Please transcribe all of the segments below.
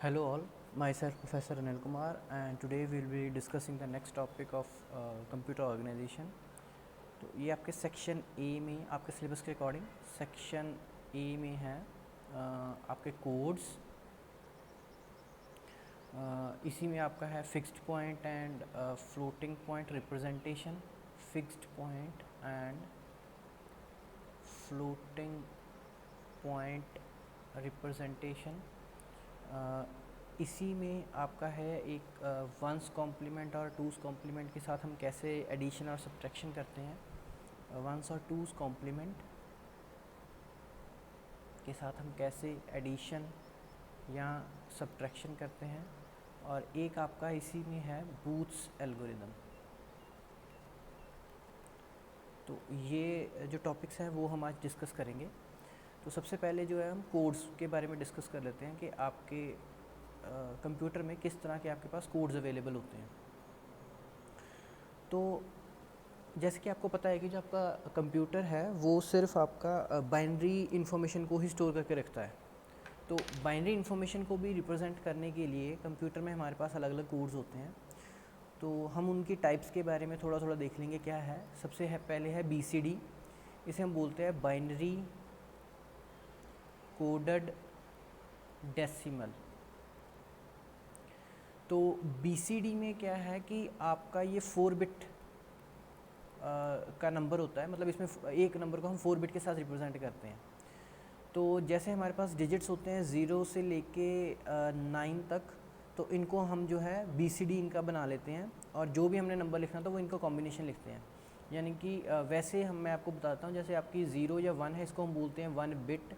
Hello all, myself Professor Anil Kumar and today we will be discussing the next topic of computer organization. तो ये आपके section A में आपके syllabus के according section A में है आपके कोड्स। इसी में आपका है fixed point and floating point representation, fixed point and floating point representation. इसी में आपका है एक वंस कॉम्प्लीमेंट और टूस कॉम्प्लीमेंट के साथ हम कैसे एडिशन और सब्ट्रैक्शन करते हैं। वंस और टूस कॉम्प्लीमेंट के साथ हम कैसे एडिशन या सब्ट्रैक्शन करते हैं। और एक आपका इसी में है बूथ्स एल्गोरिदम। तो ये जो टॉपिक्स हैं वो हम आज डिस्कस करेंगे। तो सबसे पहले जो है हम कोड्स के बारे में डिस्कस कर लेते हैं कि आपके कंप्यूटर में किस तरह के आपके पास कोड्स अवेलेबल होते हैं। तो जैसे कि आपको पता है कि जो आपका कंप्यूटर है वो सिर्फ आपका बाइनरी इन्फॉर्मेशन को ही स्टोर करके रखता है। तो बाइनरी इन्फॉर्मेशन को भी रिप्रेजेंट करने के लिए कंप्यूटर में हमारे पास अलग अलग कोड्स होते हैं। तो हम उनकी टाइप्स के बारे में थोड़ा थोड़ा देख लेंगे क्या है। सबसे पहले है BCD। इसे हम बोलते हैं बाइनरी कोडेड डेसिमल। तो BCD में क्या है कि आपका ये 4 बिट का नंबर होता है, मतलब इसमें एक नंबर को हम 4 बिट के साथ रिप्रेजेंट करते हैं। तो जैसे हमारे पास डिजिट्स होते हैं 0 से लेके 9 तक, तो इनको हम जो है BCD इनका बना लेते हैं और जो भी हमने नंबर लिखना था वो इनका कॉम्बिनेशन लिखते हैं। यानी कि वैसे मैं आपको बताता हूँ, जैसे आपकी 0 या 1 है, इसको हम बोलते हैं 1 बिट।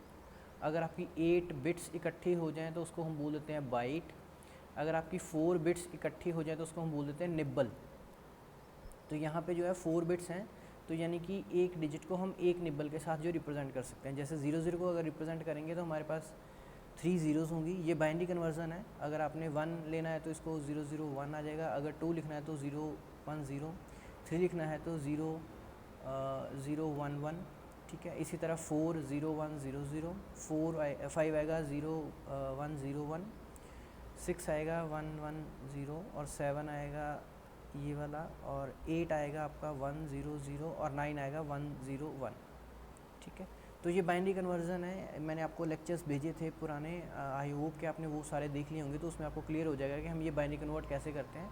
अगर आपकी 8 बिट्स इकट्ठी हो जाएँ तो उसको हम बोल देते हैं बाइट। अगर आपकी 4 बिट्स इकट्ठी हो जाए तो उसको हम बोल देते हैं निब्बल। तो यहाँ पे जो है 4 बिट्स हैं, तो यानी कि एक डिजिट को हम एक निब्बल के साथ जो रिप्रेजेंट कर सकते हैं। जैसे 00 को अगर रिप्रेजेंट करेंगे तो हमारे पास 3 ज़ीरोज़ होंगी। ये बाइनरी कन्वर्जन है। अगर आपने 1 लेना है तो इसको 001 आ जाएगा। अगर 2 लिखना है तो 010, 3 लिखना है तो 011। ठीक है। इसी तरह 40100, 5 आएगा 0101, 6 आएगा 110 और 7 आएगा ये वाला, और 8 आएगा आपका 100 और 9 आएगा 101। ठीक है। तो ये बाइनरी कन्वर्जन है। मैंने आपको लेक्चर्स भेजे थे पुराने, आई होप कि आपने वो सारे देख लिए होंगे। तो उसमें आपको क्लियर हो जाएगा कि हम ये बाइनरी कन्वर्ट कैसे करते हैं।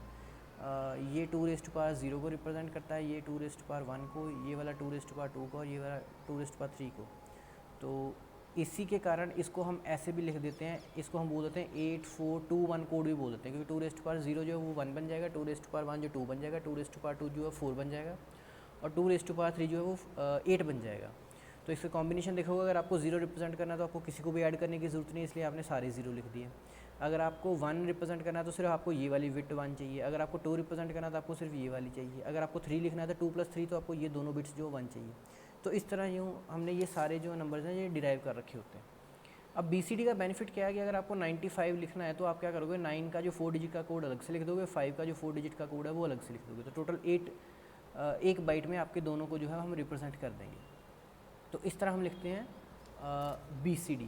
ये 2⁻0 को रिप्रेजेंट करता है, ये 2⁻1 को, ये वाला 2⁻2 को और ये वाला 2⁻3 को। तो इसी के कारण इसको हम ऐसे भी लिख देते हैं, इसको हम बोल देते हैं 8421 कोड भी बोल देते हैं, क्योंकि 2⁻0 जो है वो 1 बन जाएगा, 2⁻1 जो 2 बन जाएगा, 2⁻2 जो है 4 बन जाएगा और 2⁻3 जो है वो 8 बन जाएगा। तो इसका कॉम्बिनेशन देखोगे, अगर आपको 0 रिप्रेजेंट करना है तो आपको किसी को भी ऐड करने की ज़रूरत नहीं, इसलिए आपने सारे 0 लिख दिए। अगर आपको 1 रिप्रेजेंट करना है तो सिर्फ आपको ये वाली बिट 1 चाहिए। अगर आपको 2 रिप्रेजेंट करना है तो आपको सिर्फ ये वाली चाहिए। अगर आपको 3 लिखना है तो 2+3, तो आपको ये दोनों बिट्स जो 1 चाहिए। तो इस तरह यूँ हमने ये सारे जो नंबर्स हैं ये डिराइव कर रखे होते हैं। अब BCD का बेनिफिट क्या है कि अगर आपको 95 लिखना है तो आप क्या करोगे, 9 का जो 4 डिजिट का कोड अलग से लिख दोगे, 5 का जो 4 डिजिट का कोड है वो अलग से लिख दोगे। तो टोटल 8 एक बाइट में आपके दोनों को जो है हम रिप्रेजेंट कर देंगे। तो इस तरह हम लिखते हैं BCD।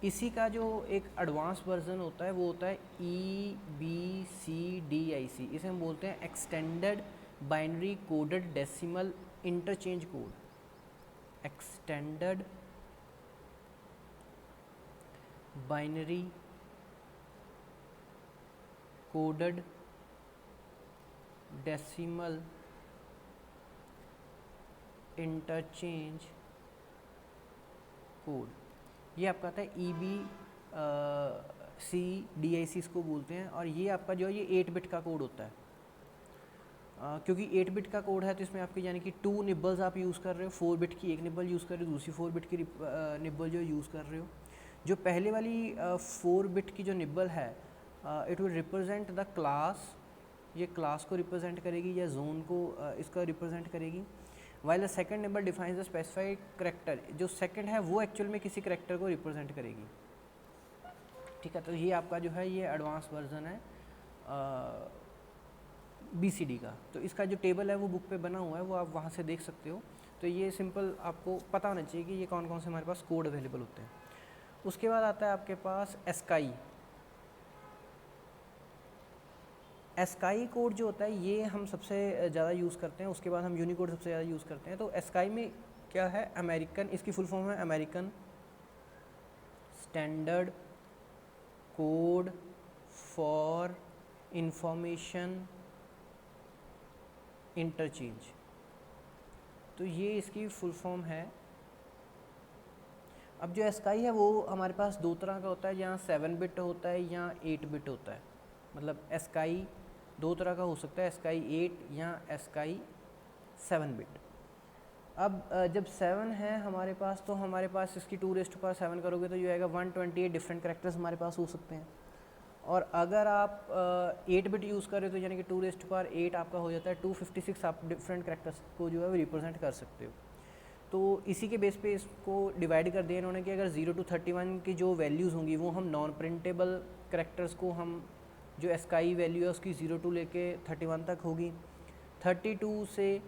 इसी का जो एक एडवांस वर्जन होता है वो होता है EBCDIC। इसे हम बोलते हैं extended binary coded decimal interchange code. Extended binary coded decimal interchange code. ये आपका आता है EBCDIC इसको बोलते हैं। और ये आपका जो है ये 8 बिट का कोड होता है। क्योंकि 8 बिट का कोड है तो इसमें आपकी यानी कि 2 निब्बल्स आप यूज़ कर रहे हो। 4 बिट की एक निब्बल यूज़ कर रहे हो, दूसरी 4 बिट की निब्बल जो यूज़ कर रहे हो। जो पहले वाली 4 बिट की जो निब्बल है, it will represent the class. ये क्लास को रिप्रेजेंट करेगी या जोन को इसका रिप्रेजेंट करेगी। While the second number defines the specified character. जो सेकंड है वो एक्चुअल में किसी करेक्टर को रिप्रेजेंट करेगी। ठीक है। तो ये आपका जो है ये एडवांस वर्जन है BCD का। तो इसका जो टेबल है वो बुक पे बना हुआ है, वो आप वहाँ से देख सकते हो। तो ये सिंपल आपको पता होना चाहिए कि ये कौन कौन से हमारे पास कोड अवेलेबल होते हैं। उसके बाद आता है आपके पास ASCII। एस्काई कोड जो होता है ये हम सबसे ज़्यादा यूज़ करते हैं, उसके बाद हम यूनिकोड सबसे ज़्यादा यूज़ करते हैं। तो एस्काई में क्या है, अमेरिकन, इसकी फुल फॉर्म है American standard code for information interchange. तो ये इसकी फुल फॉर्म है। अब जो एस्काई है वो हमारे पास दो तरह का होता है, जहाँ 7 बिट होता है या 8 बिट होता है। मतलब एस्काई दो तरह का हो सकता है, एस्काई 8 या एस्काई 7 बिट। अब जब 7 है हमारे पास, तो हमारे पास इसकी 2⁻7 करोगे तो ये आएगा 128 डिफरेंट कैरेक्टर्स हमारे पास हो सकते हैं। और अगर आप 8 बिट यूज़ कर रहे हो तो यानी कि 2⁸ आपका हो जाता है 256, आप डिफरेंट कैरेक्टर्स को जो है वो रिप्रेजेंट कर सकते हो। तो इसी के बेस पे इसको डिवाइड कर दिया इन्होंने कि अगर 0 to 31 की जो वैल्यूज़ होंगी वो हम नॉन प्रिंटेबल कैरेक्टर्स को, हम जो एस्काई वैल्यू है उसकी 0 to लेके 31 तक होगी। 32 से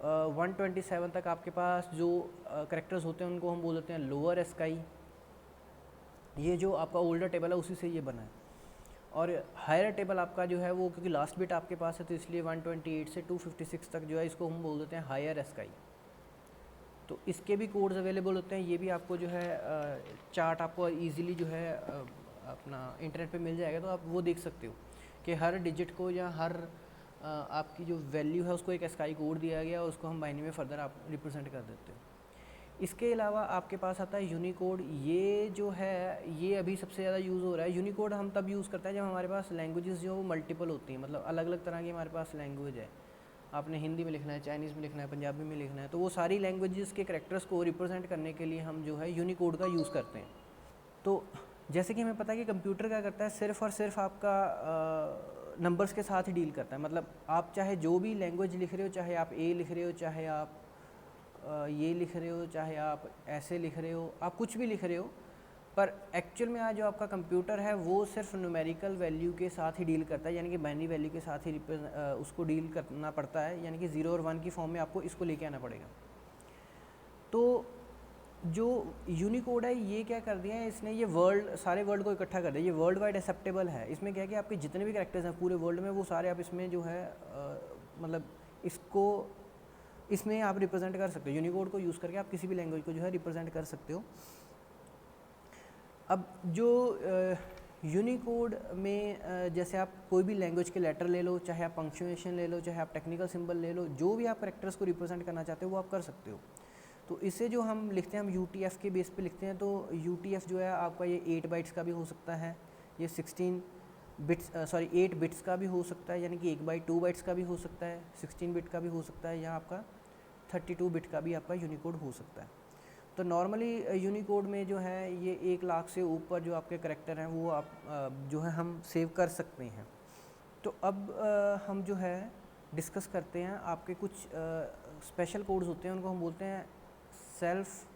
127 तक आपके पास जो कैरेक्टर्स होते हैं उनको हम बोल देते हैं लोअर एस्काई। ये जो आपका ओल्डर टेबल है उसी से ये बना है। और हायर टेबल आपका जो है वो, क्योंकि लास्ट बिट आपके पास है तो इसलिए 128 से 256 तक जो है इसको हम बोल देते हैं हायर एस्काई। तो इसके भी कोड्स अवेलेबल होते हैं। ये भी आपको जो है चार्ट आपको इजीली जो है अपना इंटरनेट पे मिल जाएगा, तो आप वो देख सकते हो कि हर डिजिट को या हर आपकी जो वैल्यू है उसको एक एस्काई कोड दिया गया और उसको हम बाइनरी में फर्दर आप रिप्रेजेंट कर देते हो। इसके अलावा आपके पास आता है यूनिकोड। ये जो है ये अभी सबसे ज़्यादा यूज़ हो रहा है। यूनिकोड हम तब यूज़ करते हैं जब हमारे पास लैंग्वेजेस जो मल्टीपल होती हैं, मतलब अलग अलग तरह की हमारे पास लैंग्वेज है। आपने हिंदी में लिखना है, चाइनीज़ में लिखना है, पंजाबी में लिखना है, तो वो सारी लैंग्वेजेस के करैक्टर्स को रिप्रेजेंट करने के लिए हम जो है यूनिकोड का यूज़ करते हैं। तो जैसे कि हमें पता है कि कंप्यूटर क्या करता है, सिर्फ़ और सिर्फ आपका नंबर्स के साथ ही डील करता है। मतलब आप चाहे जो भी लैंग्वेज लिख रहे हो, चाहे आप ए लिख रहे हो, चाहे आप ये लिख रहे हो, चाहे आप ऐसे लिख रहे हो, आप कुछ भी लिख रहे हो, पर एक्चुअल में आज जो आपका कंप्यूटर है वो सिर्फ न्यूमेरिकल वैल्यू के साथ ही डील करता है, यानी कि बाइनरी वैल्यू के साथ ही उसको डील करना पड़ता है, यानी कि 0 और 1 की फॉर्म में आपको इसको लेके आना पड़ेगा। तो जो यूनिकोड है ये क्या कर दिया है इसने, ये सारे वर्ल्ड को इकट्ठा कर दिया। ये वर्ल्ड वाइड एक्सेप्टेबल है। इसमें क्या है कि आपके जितने भी कैरेक्टर्स हैं पूरे वर्ल्ड में वो सारे आप इसमें जो है मतलब इसमें आप रिप्रेजेंट कर सकते हो। यूनिकोड को यूज़ करके आप किसी भी लैंग्वेज को जो है रिप्रेजेंट कर सकते हो। अब जो यूनिकोड में जैसे आप कोई भी लैंग्वेज के लेटर ले लो, चाहे आप पंक्चुएशन ले लो, चाहे आप टेक्निकल सिंबल ले लो, जो भी आप कैरेक्टर्स को रिप्रेजेंट करना चाहते हो वो आप कर सकते हो। तो इसे जो हम लिखते हैं, हम UTF के बेस पे लिखते हैं। तो UTF जो है आपका ये 8 बाइट्स का भी हो सकता है, ये 8 बिट्स का भी हो सकता है, यानी कि 1/2 बाइट्स का भी हो सकता है, 16 बिट का भी हो सकता है, या आपका 32 बिट का भी आपका यूनिकोड हो सकता है। तो नॉर्मली यूनिकोड में जो है ये 1 लाख से ऊपर जो आपके करैक्टर हैं वो आप जो है हम सेव कर सकते हैं। तो अब हम जो है डिस्कस करते हैं आपके कुछ स्पेशल कोड्स होते हैं, उनको हम बोलते हैं सेल्फ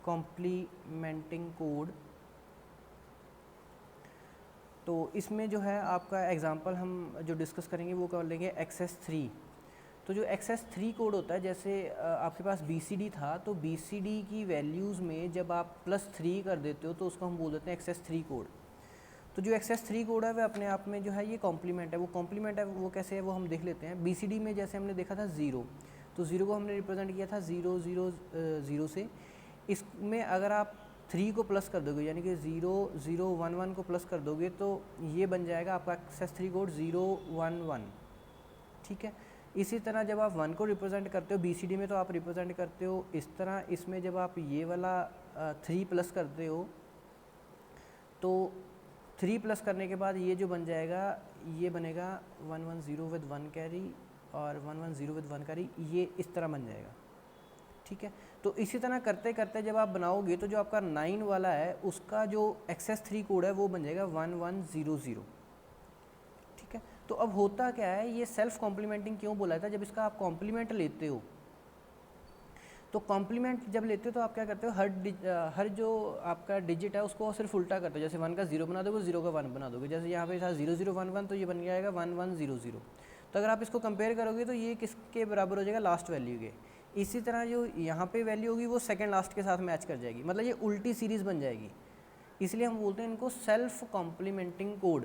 कॉम्प्लीमेंटिंग कोड। तो इसमें जो है आपका एग्जांपल हम जो डिस्कस करेंगे वो कर लेंगे XS3। तो जो XS3 कोड होता है, जैसे आपके पास BCD था, तो BCD की वैल्यूज़ में जब आप +3 कर देते हो तो उसको हम बोल देते हैं XS3 कोड। तो जो XS3 कोड है वह अपने आप में जो है ये कॉम्प्लीमेंट है। वो कॉम्प्लीमेंट है वो कैसे है वो हम देख लेते हैं। BCD में जैसे हमने देखा था 0, तो 0 को हमने रिप्रेजेंट किया था 0 0 0 से। इसमें अगर आप 3 को प्लस कर दोगे, यानी कि 0 0 1 1 को प्लस कर दोगे, तो ये बन जाएगा आपका XS3 कोड 0 1 1। ठीक है। इसी तरह जब आप 1 को रिप्रेजेंट करते हो BCD में, तो आप रिप्रेजेंट करते हो इस तरह। इसमें जब आप ये वाला 3 प्लस करते हो, तो 3 प्लस करने के बाद ये जो बन जाएगा, ये बनेगा 110 विद 1 कैरी और 110 विद 1 कैरी, ये इस तरह बन जाएगा। ठीक है। तो इसी तरह करते करते जब आप बनाओगे तो जो आपका 9 वाला है उसका जो XS3 कोड है वो बन जाएगा 1100। ठीक है। तो अब होता क्या है, ये सेल्फ कॉम्प्लीमेंटिंग क्यों बोला था, जब इसका आप कॉम्प्लीमेंट लेते हो, तो कॉम्प्लीमेंट जब लेते हो तो आप क्या करते हो, हर जो आपका डिजिट है उसको सिर्फ उल्टा करते हो। जैसे 1 का 0 बना दोगे, 0 का 1 बना दोगे। जैसे यहाँ पे था 0 0 1 1, तो ये बन जाएगा 1 1 0 0। तो अगर आप इसको कंपेयर करोगे तो ये किसके बराबर हो जाएगा, लास्ट वैल्यू के। इसी तरह जो यहाँ पे वैल्यू होगी वो सेकंड लास्ट के साथ मैच कर जाएगी, मतलब ये उल्टी सीरीज़ बन जाएगी। इसलिए हम बोलते हैं इनको सेल्फ कॉम्प्लीमेंटिंग कोड।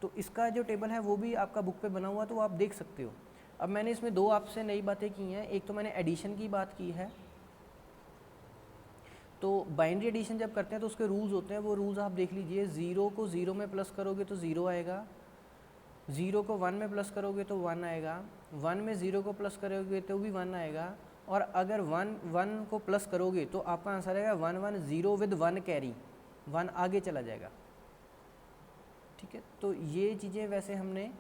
तो इसका जो टेबल है वो भी आपका बुक पे बना हुआ, तो वो आप देख सकते हो। अब मैंने इसमें दो आपसे नई बातें की हैं। एक तो मैंने एडिशन की बात की है, तो बाइनरी एडिशन जब करते हैं तो उसके रूल्स होते हैं, वो रूल्स आप देख लीजिए। 0 को 0 में प्लस करोगे तो 0 आएगा, 0 को 1 में प्लस करोगे तो 1 आएगा, 1 में 0 को प्लस करोगे तो भी 1 आएगा, और अगर 1 को प्लस करोगे तो आपका आंसर आएगा 1 1 0 विद 1 कैरी, 1 आगे चला जाएगा। ठीक है, तो ये चीज़ें वैसे हमने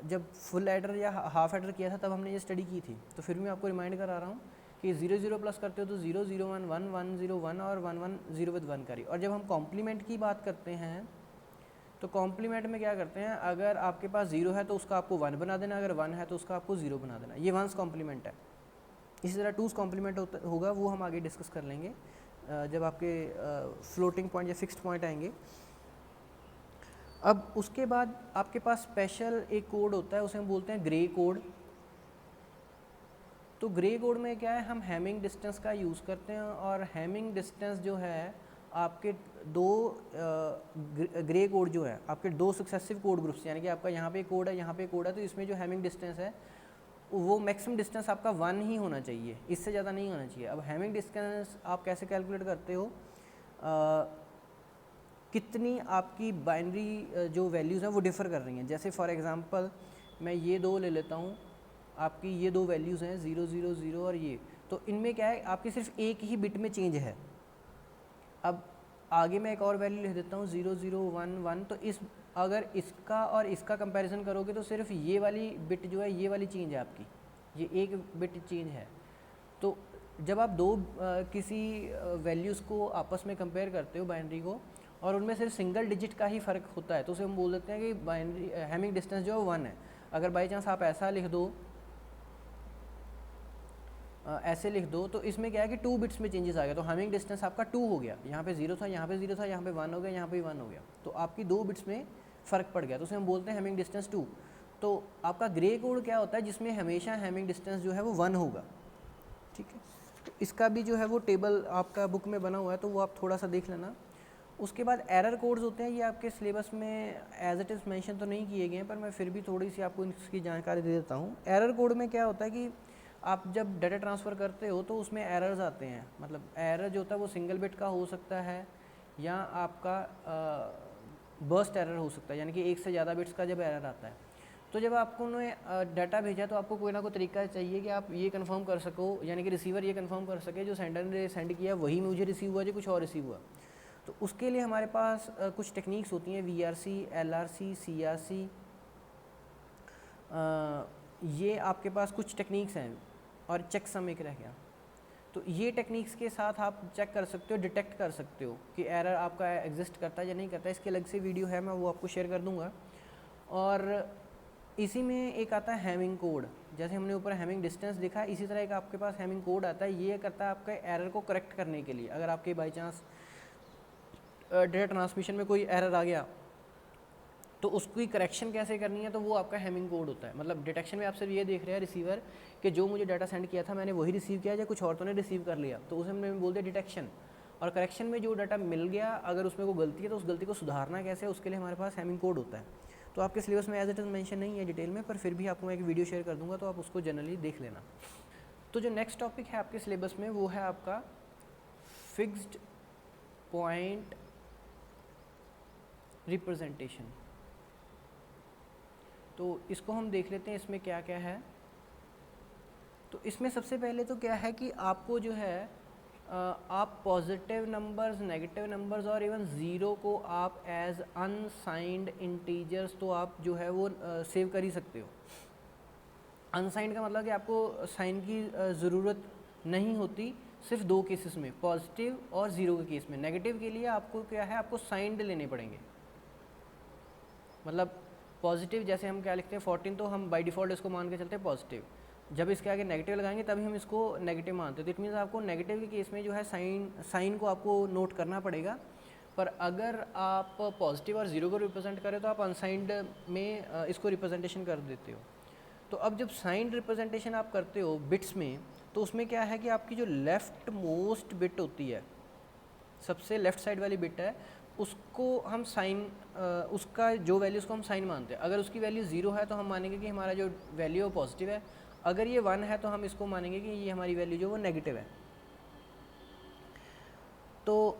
जब फुल एडर या हाफ एडर किया था तब हमने ये स्टडी की थी, तो फिर भी मैं आपको रिमाइंड करा रहा हूँ कि 0 0 प्लस करते हो तो 0 0 1 1 1 0 1 और 1 1 0 विद 1 कैरी। और जब हम कॉम्प्लीमेंट की बात करते हैं तो कॉम्प्लीमेंट में क्या करते हैं, अगर आपके पास 0 है तो उसका आपको 1 बना देना, अगर 1 है तो उसका आपको 0 बना देना। ये 1's कॉम्प्लीमेंट है। इसी तरह 2's कॉम्प्लीमेंट होगा, वो हम आगे डिस्कस कर लेंगे जब आपके फ्लोटिंग पॉइंट या फिक्स्ड पॉइंट आएंगे। अब उसके बाद आपके पास स्पेशल एक कोड होता है, उसे हम बोलते हैं ग्रे कोड। तो ग्रे कोड में क्या है, हम हैमिंग डिस्टेंस का यूज़ करते हैं, और हैमिंग डिस्टेंस जो है आपके दो ग्रे कोड जो है आपके दो सक्सेसिव कोड ग्रुप्स, यानी कि आपका यहाँ पे कोड है, यहाँ पे कोड है, तो इसमें जो हैमिंग डिस्टेंस है वो मैक्सिमम डिस्टेंस आपका 1 ही होना चाहिए, इससे ज़्यादा नहीं होना चाहिए। अब हैमिंग डिस्टेंस आप कैसे कैलकुलेट करते हो, कितनी आपकी बाइनरी जो वैल्यूज़ हैं वो डिफ़र कर रही हैं। जैसे फॉर एग्जांपल मैं ये दो ले लेता हूँ, आपकी ये दो वैल्यूज़ हैं 0 0 0 और ये, तो इनमें क्या है आपकी सिर्फ एक ही बिट में चेंज है। अब आगे मैं एक और वैल्यू लिख देता हूँ 0 0 1 1, तो इस अगर इसका और इसका कंपैरिजन करोगे तो सिर्फ ये वाली बिट जो है ये वाली चेंज है आपकी, ये एक बिट चेंज है। तो जब आप दो किसी वैल्यूज़ को आपस में कंपेयर करते हो बाइनरी को, और उनमें सिर्फ सिंगल डिजिट का ही फ़र्क होता है, तो उसे हम बोल देते हैं कि बाइनरी हैमिंग डिस्टेंस जो है 1 है। अगर बाई चांस आप ऐसा लिख दो, ऐसे लिख दो, तो इसमें क्या है कि 2 बिट्स में चेंजेस आ गया, तो हैमिंग डिस्टेंस आपका 2 हो गया। यहाँ पे 0 था, यहाँ पे 0 था, यहाँ पे 1 हो गया, यहाँ पे 1 हो गया, तो आपकी 2 बिट्स में फ़र्क पड़ गया, तो उसे हम बोलते हैं हैमिंग डिस्टेंस 2। तो आपका ग्रे कोड क्या होता है, जिसमें हमेशा हैमिंग डिस्टेंस जो है वो 1 होगा। ठीक है, तो इसका भी जो है वो टेबल आपका बुक में बना हुआ है, तो वो आप थोड़ा सा देख लेना। उसके बाद एरर कोड्स होते हैं, ये आपके सिलेबस में एज इट इज़ मेंशन तो नहीं किए गए हैं, पर मैं फिर भी थोड़ी सी आपको इसकी जानकारी दे देता हूँ। एरर कोड में क्या होता है कि आप जब डाटा ट्रांसफ़र करते हो तो उसमें एरर्स आते हैं, मतलब एरर जो होता है वो सिंगल बिट का हो सकता है, या आपका बर्स्ट एरर हो सकता है, यानी कि एक से ज़्यादा बिट्स का जब एरर आता है। तो जब आपको उन्होंने डाटा भेजा तो आपको कोई ना कोई तरीका चाहिए कि आप ये कंफर्म कर सको, यानी कि रिसीवर ये कंफर्म कर सके जो सेंडर ने सेंड किया वही मुझे रिसीव हुआ, जो कुछ और रिसीव हुआ। तो उसके लिए हमारे पास कुछ टेक्निक्स होती हैं, VRC, LRC, CRC, ये आपके पास कुछ टेक्निक्स हैं, और चेक सम एक रह गया। तो ये टेक्निक्स के साथ आप चेक कर सकते हो, डिटेक्ट कर सकते हो कि एरर आपका एग्जिस्ट करता है या नहीं करता है। इसके अलग से वीडियो है, मैं वो आपको शेयर कर दूंगा। और इसी में एक आता है हैमिंग कोड, जैसे हमने ऊपर हैमिंग डिस्टेंस देखा, इसी तरह एक आपके पास हैमिंग कोड आता है। ये करता है आपके एरर को करेक्ट करने के लिए। अगर आपके बाई चांस डेटा ट्रांसमिशन में कोई एरर आ गया तो उसकी करेक्शन कैसे करनी है, तो वो आपका हैमिंग कोड होता है। मतलब डिटेक्शन में आप सिर्फ ये देख रहे हैं रिसीवर कि जो मुझे डाटा सेंड किया था मैंने वही रिसीव किया या कुछ और तो ने रिसीव कर लिया, तो उसे हमने बोल दिया डिटेक्शन। और करेक्शन में जो डाटा मिल गया अगर उसमें कोई गलती है तो उस गलती को सुधारना कैसे है, उसके लिए हमारे पास हैमिंग कोड होता है। तो आपके सिलेबस में एज इट इज़ मेंशन नहीं है डिटेल में, पर फिर भी आपको मैं एक वीडियो शेयर कर दूंगा, तो आप उसको जनरली देख लेना। तो जो नेक्स्ट टॉपिक है आपके सिलेबस में वो है आपका फिक्स्ड पॉइंट रिप्रेजेंटेशन। तो इसको हम देख लेते हैं इसमें क्या क्या है। तो इसमें सबसे पहले तो क्या है कि आपको जो है आप पॉजिटिव नंबर्स, नेगेटिव नंबर्स और इवन ज़ीरो को आप एज अनसाइंड इंटीजर्स तो आप जो है वो सेव कर ही सकते हो। अनसाइंड का मतलब कि आपको साइन की ज़रूरत नहीं होती, सिर्फ दो केसेस में, पॉजिटिव और ज़ीरो के केस में। नेगेटिव के लिए आपको क्या है, आपको साइंड लेने पड़ेंगे। मतलब पॉजिटिव जैसे हम क्या लिखते हैं 14, तो हम बाय डिफ़ॉल्ट इसको मान के चलते हैं पॉजिटिव। जब इसके आगे नेगेटिव लगाएंगे तभी हम इसको नेगेटिव मानते हैं। तो इट मीन्स आपको नेगेटिव के केस में जो है साइन को आपको नोट करना पड़ेगा। पर अगर आप पॉजिटिव और ज़ीरो को रिप्रेजेंट करें तो आप अनसाइंड में इसको रिप्रेजेंटेशन कर देते हो। तो अब जब साइंड रिप्रेजेंटेशन आप करते हो बिट्स में, तो उसमें क्या है कि आपकी जो लेफ़्ट मोस्ट बिट होती है, सबसे लेफ़्ट साइड वाली बिट है, उसको हम साइन, उसका जो वैल्यू उसको हम साइन मानते हैं। अगर उसकी वैल्यू 0 है तो हम मानेंगे कि हमारा जो वैल्यू है वो पॉजिटिव है, अगर ये 1 है तो हम इसको मानेंगे कि ये हमारी वैल्यू जो वो नेगेटिव है। तो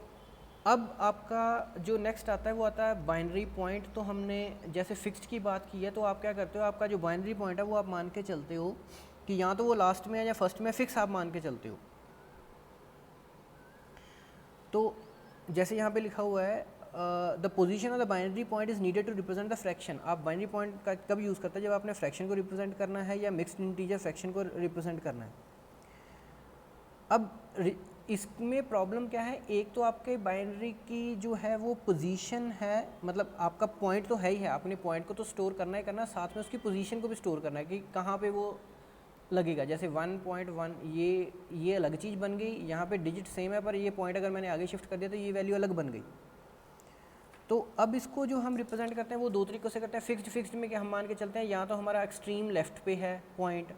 अब आपका जो नेक्स्ट आता है वो आता है बाइनरी पॉइंट। तो हमने जैसे फिक्स्ड की बात की है, तो आप क्या करते हो, आपका जो बाइनरी पॉइंट है वो आप मान के चलते हो कि या तो वो लास्ट में है या फर्स्ट में, फिक्स आप मान के चलते हो। तो जैसे यहाँ पे लिखा हुआ है the position of the binary point is needed to represent the fraction. आप बाइनरी पॉइंट का कब यूज़ करते हैं, जब आपने फ्रैक्शन को रिप्रेजेंट करना है या मिक्स्ड इंटीजर फ्रैक्शन को रिप्रेजेंट करना है। अब इसमें प्रॉब्लम क्या है, एक तो आपके बाइनरी की जो है वो पोजीशन है, मतलब आपका पॉइंट तो है ही है, आपने पॉइंट को तो स्टोर करना ही करना, साथ में उसकी पोजीशन को भी स्टोर करना है कि कहाँ पे वो लगेगा। जैसे 1.1 ये अलग चीज़ बन गई, यहाँ पे डिजिट सेम है पर ये पॉइंट अगर मैंने आगे शिफ्ट कर दिया तो ये वैल्यू अलग बन गई। तो अब इसको जो हम रिप्रेजेंट करते हैं वो दो तरीक़ों से करते हैं। फिक्स्ड में क्या हम मान के चलते हैं या तो हमारा एक्सट्रीम लेफ्ट पे है पॉइंट,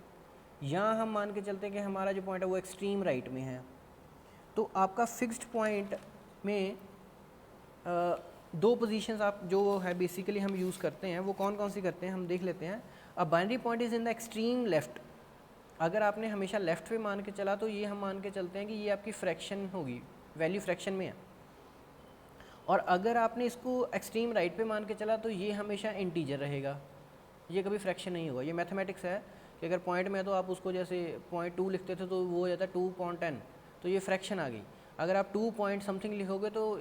या हम मान के चलते हैं कि हमारा जो पॉइंट है वो एक्सट्रीम राइट में है। तो आपका फिक्स्ड पॉइंट में दो पोजीशंस आप जो है बेसिकली हम यूज़ करते हैं, वो कौन कौन सी करते हैं हम देख लेते हैं। अब binary point is in the extreme left. अगर आपने हमेशा लेफ़्ट पे मान के चला तो ये हम मान के चलते हैं कि ये आपकी फ्रैक्शन होगी, वैल्यू फ्रैक्शन में है। और अगर आपने इसको एक्सट्रीम राइट पे मान के चला तो ये हमेशा इंटीजर रहेगा, ये कभी फ्रैक्शन नहीं होगा। ये मैथमेटिक्स है कि अगर पॉइंट में है तो आप उसको जैसे 0.2 लिखते थे तो वो हो जाता है 2.10, तो ये फ्रैक्शन आ गई। अगर आप 2 पॉइंट समथिंग लिखोगे तो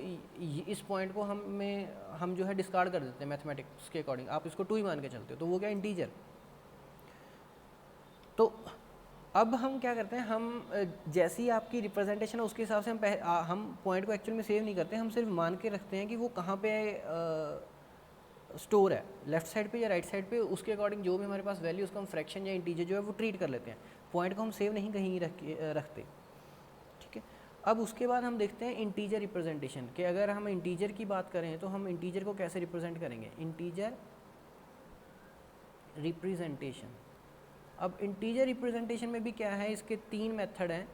इस पॉइंट को हम जो है डिस्कार्ड कर देते हैं मैथमेटिक्स के अकॉर्डिंग, आप इसको 2 ही मान के चलते हो, तो वो क्या इंटीजर। तो अब हम क्या करते हैं, हम जैसी आपकी रिप्रेजेंटेशन है उसके हिसाब से हम पॉइंट को एक्चुअल में सेव नहीं करते, हम सिर्फ मान के रखते हैं कि वो कहाँ पे स्टोर है, लेफ्ट साइड पे या राइट साइड पे, उसके अकॉर्डिंग जो भी हमारे पास वैल्यू उसको हम फ्रैक्शन या इंटीजर जो है वो ट्रीट कर लेते हैं। पॉइंट को हम सेव नहीं कहीं रखते, ठीक है। अब उसके बाद हम देखते हैं इंटीजर रिप्रेजेंटेशन कि अगर हम इंटीजर की बात करें तो हम इंटीजर को कैसे रिप्रेजेंट करेंगे। इंटीजर रिप्रेजेंटेशन, अब इंटीजर रिप्रेजेंटेशन में भी क्या है, इसके 3 मेथड हैं।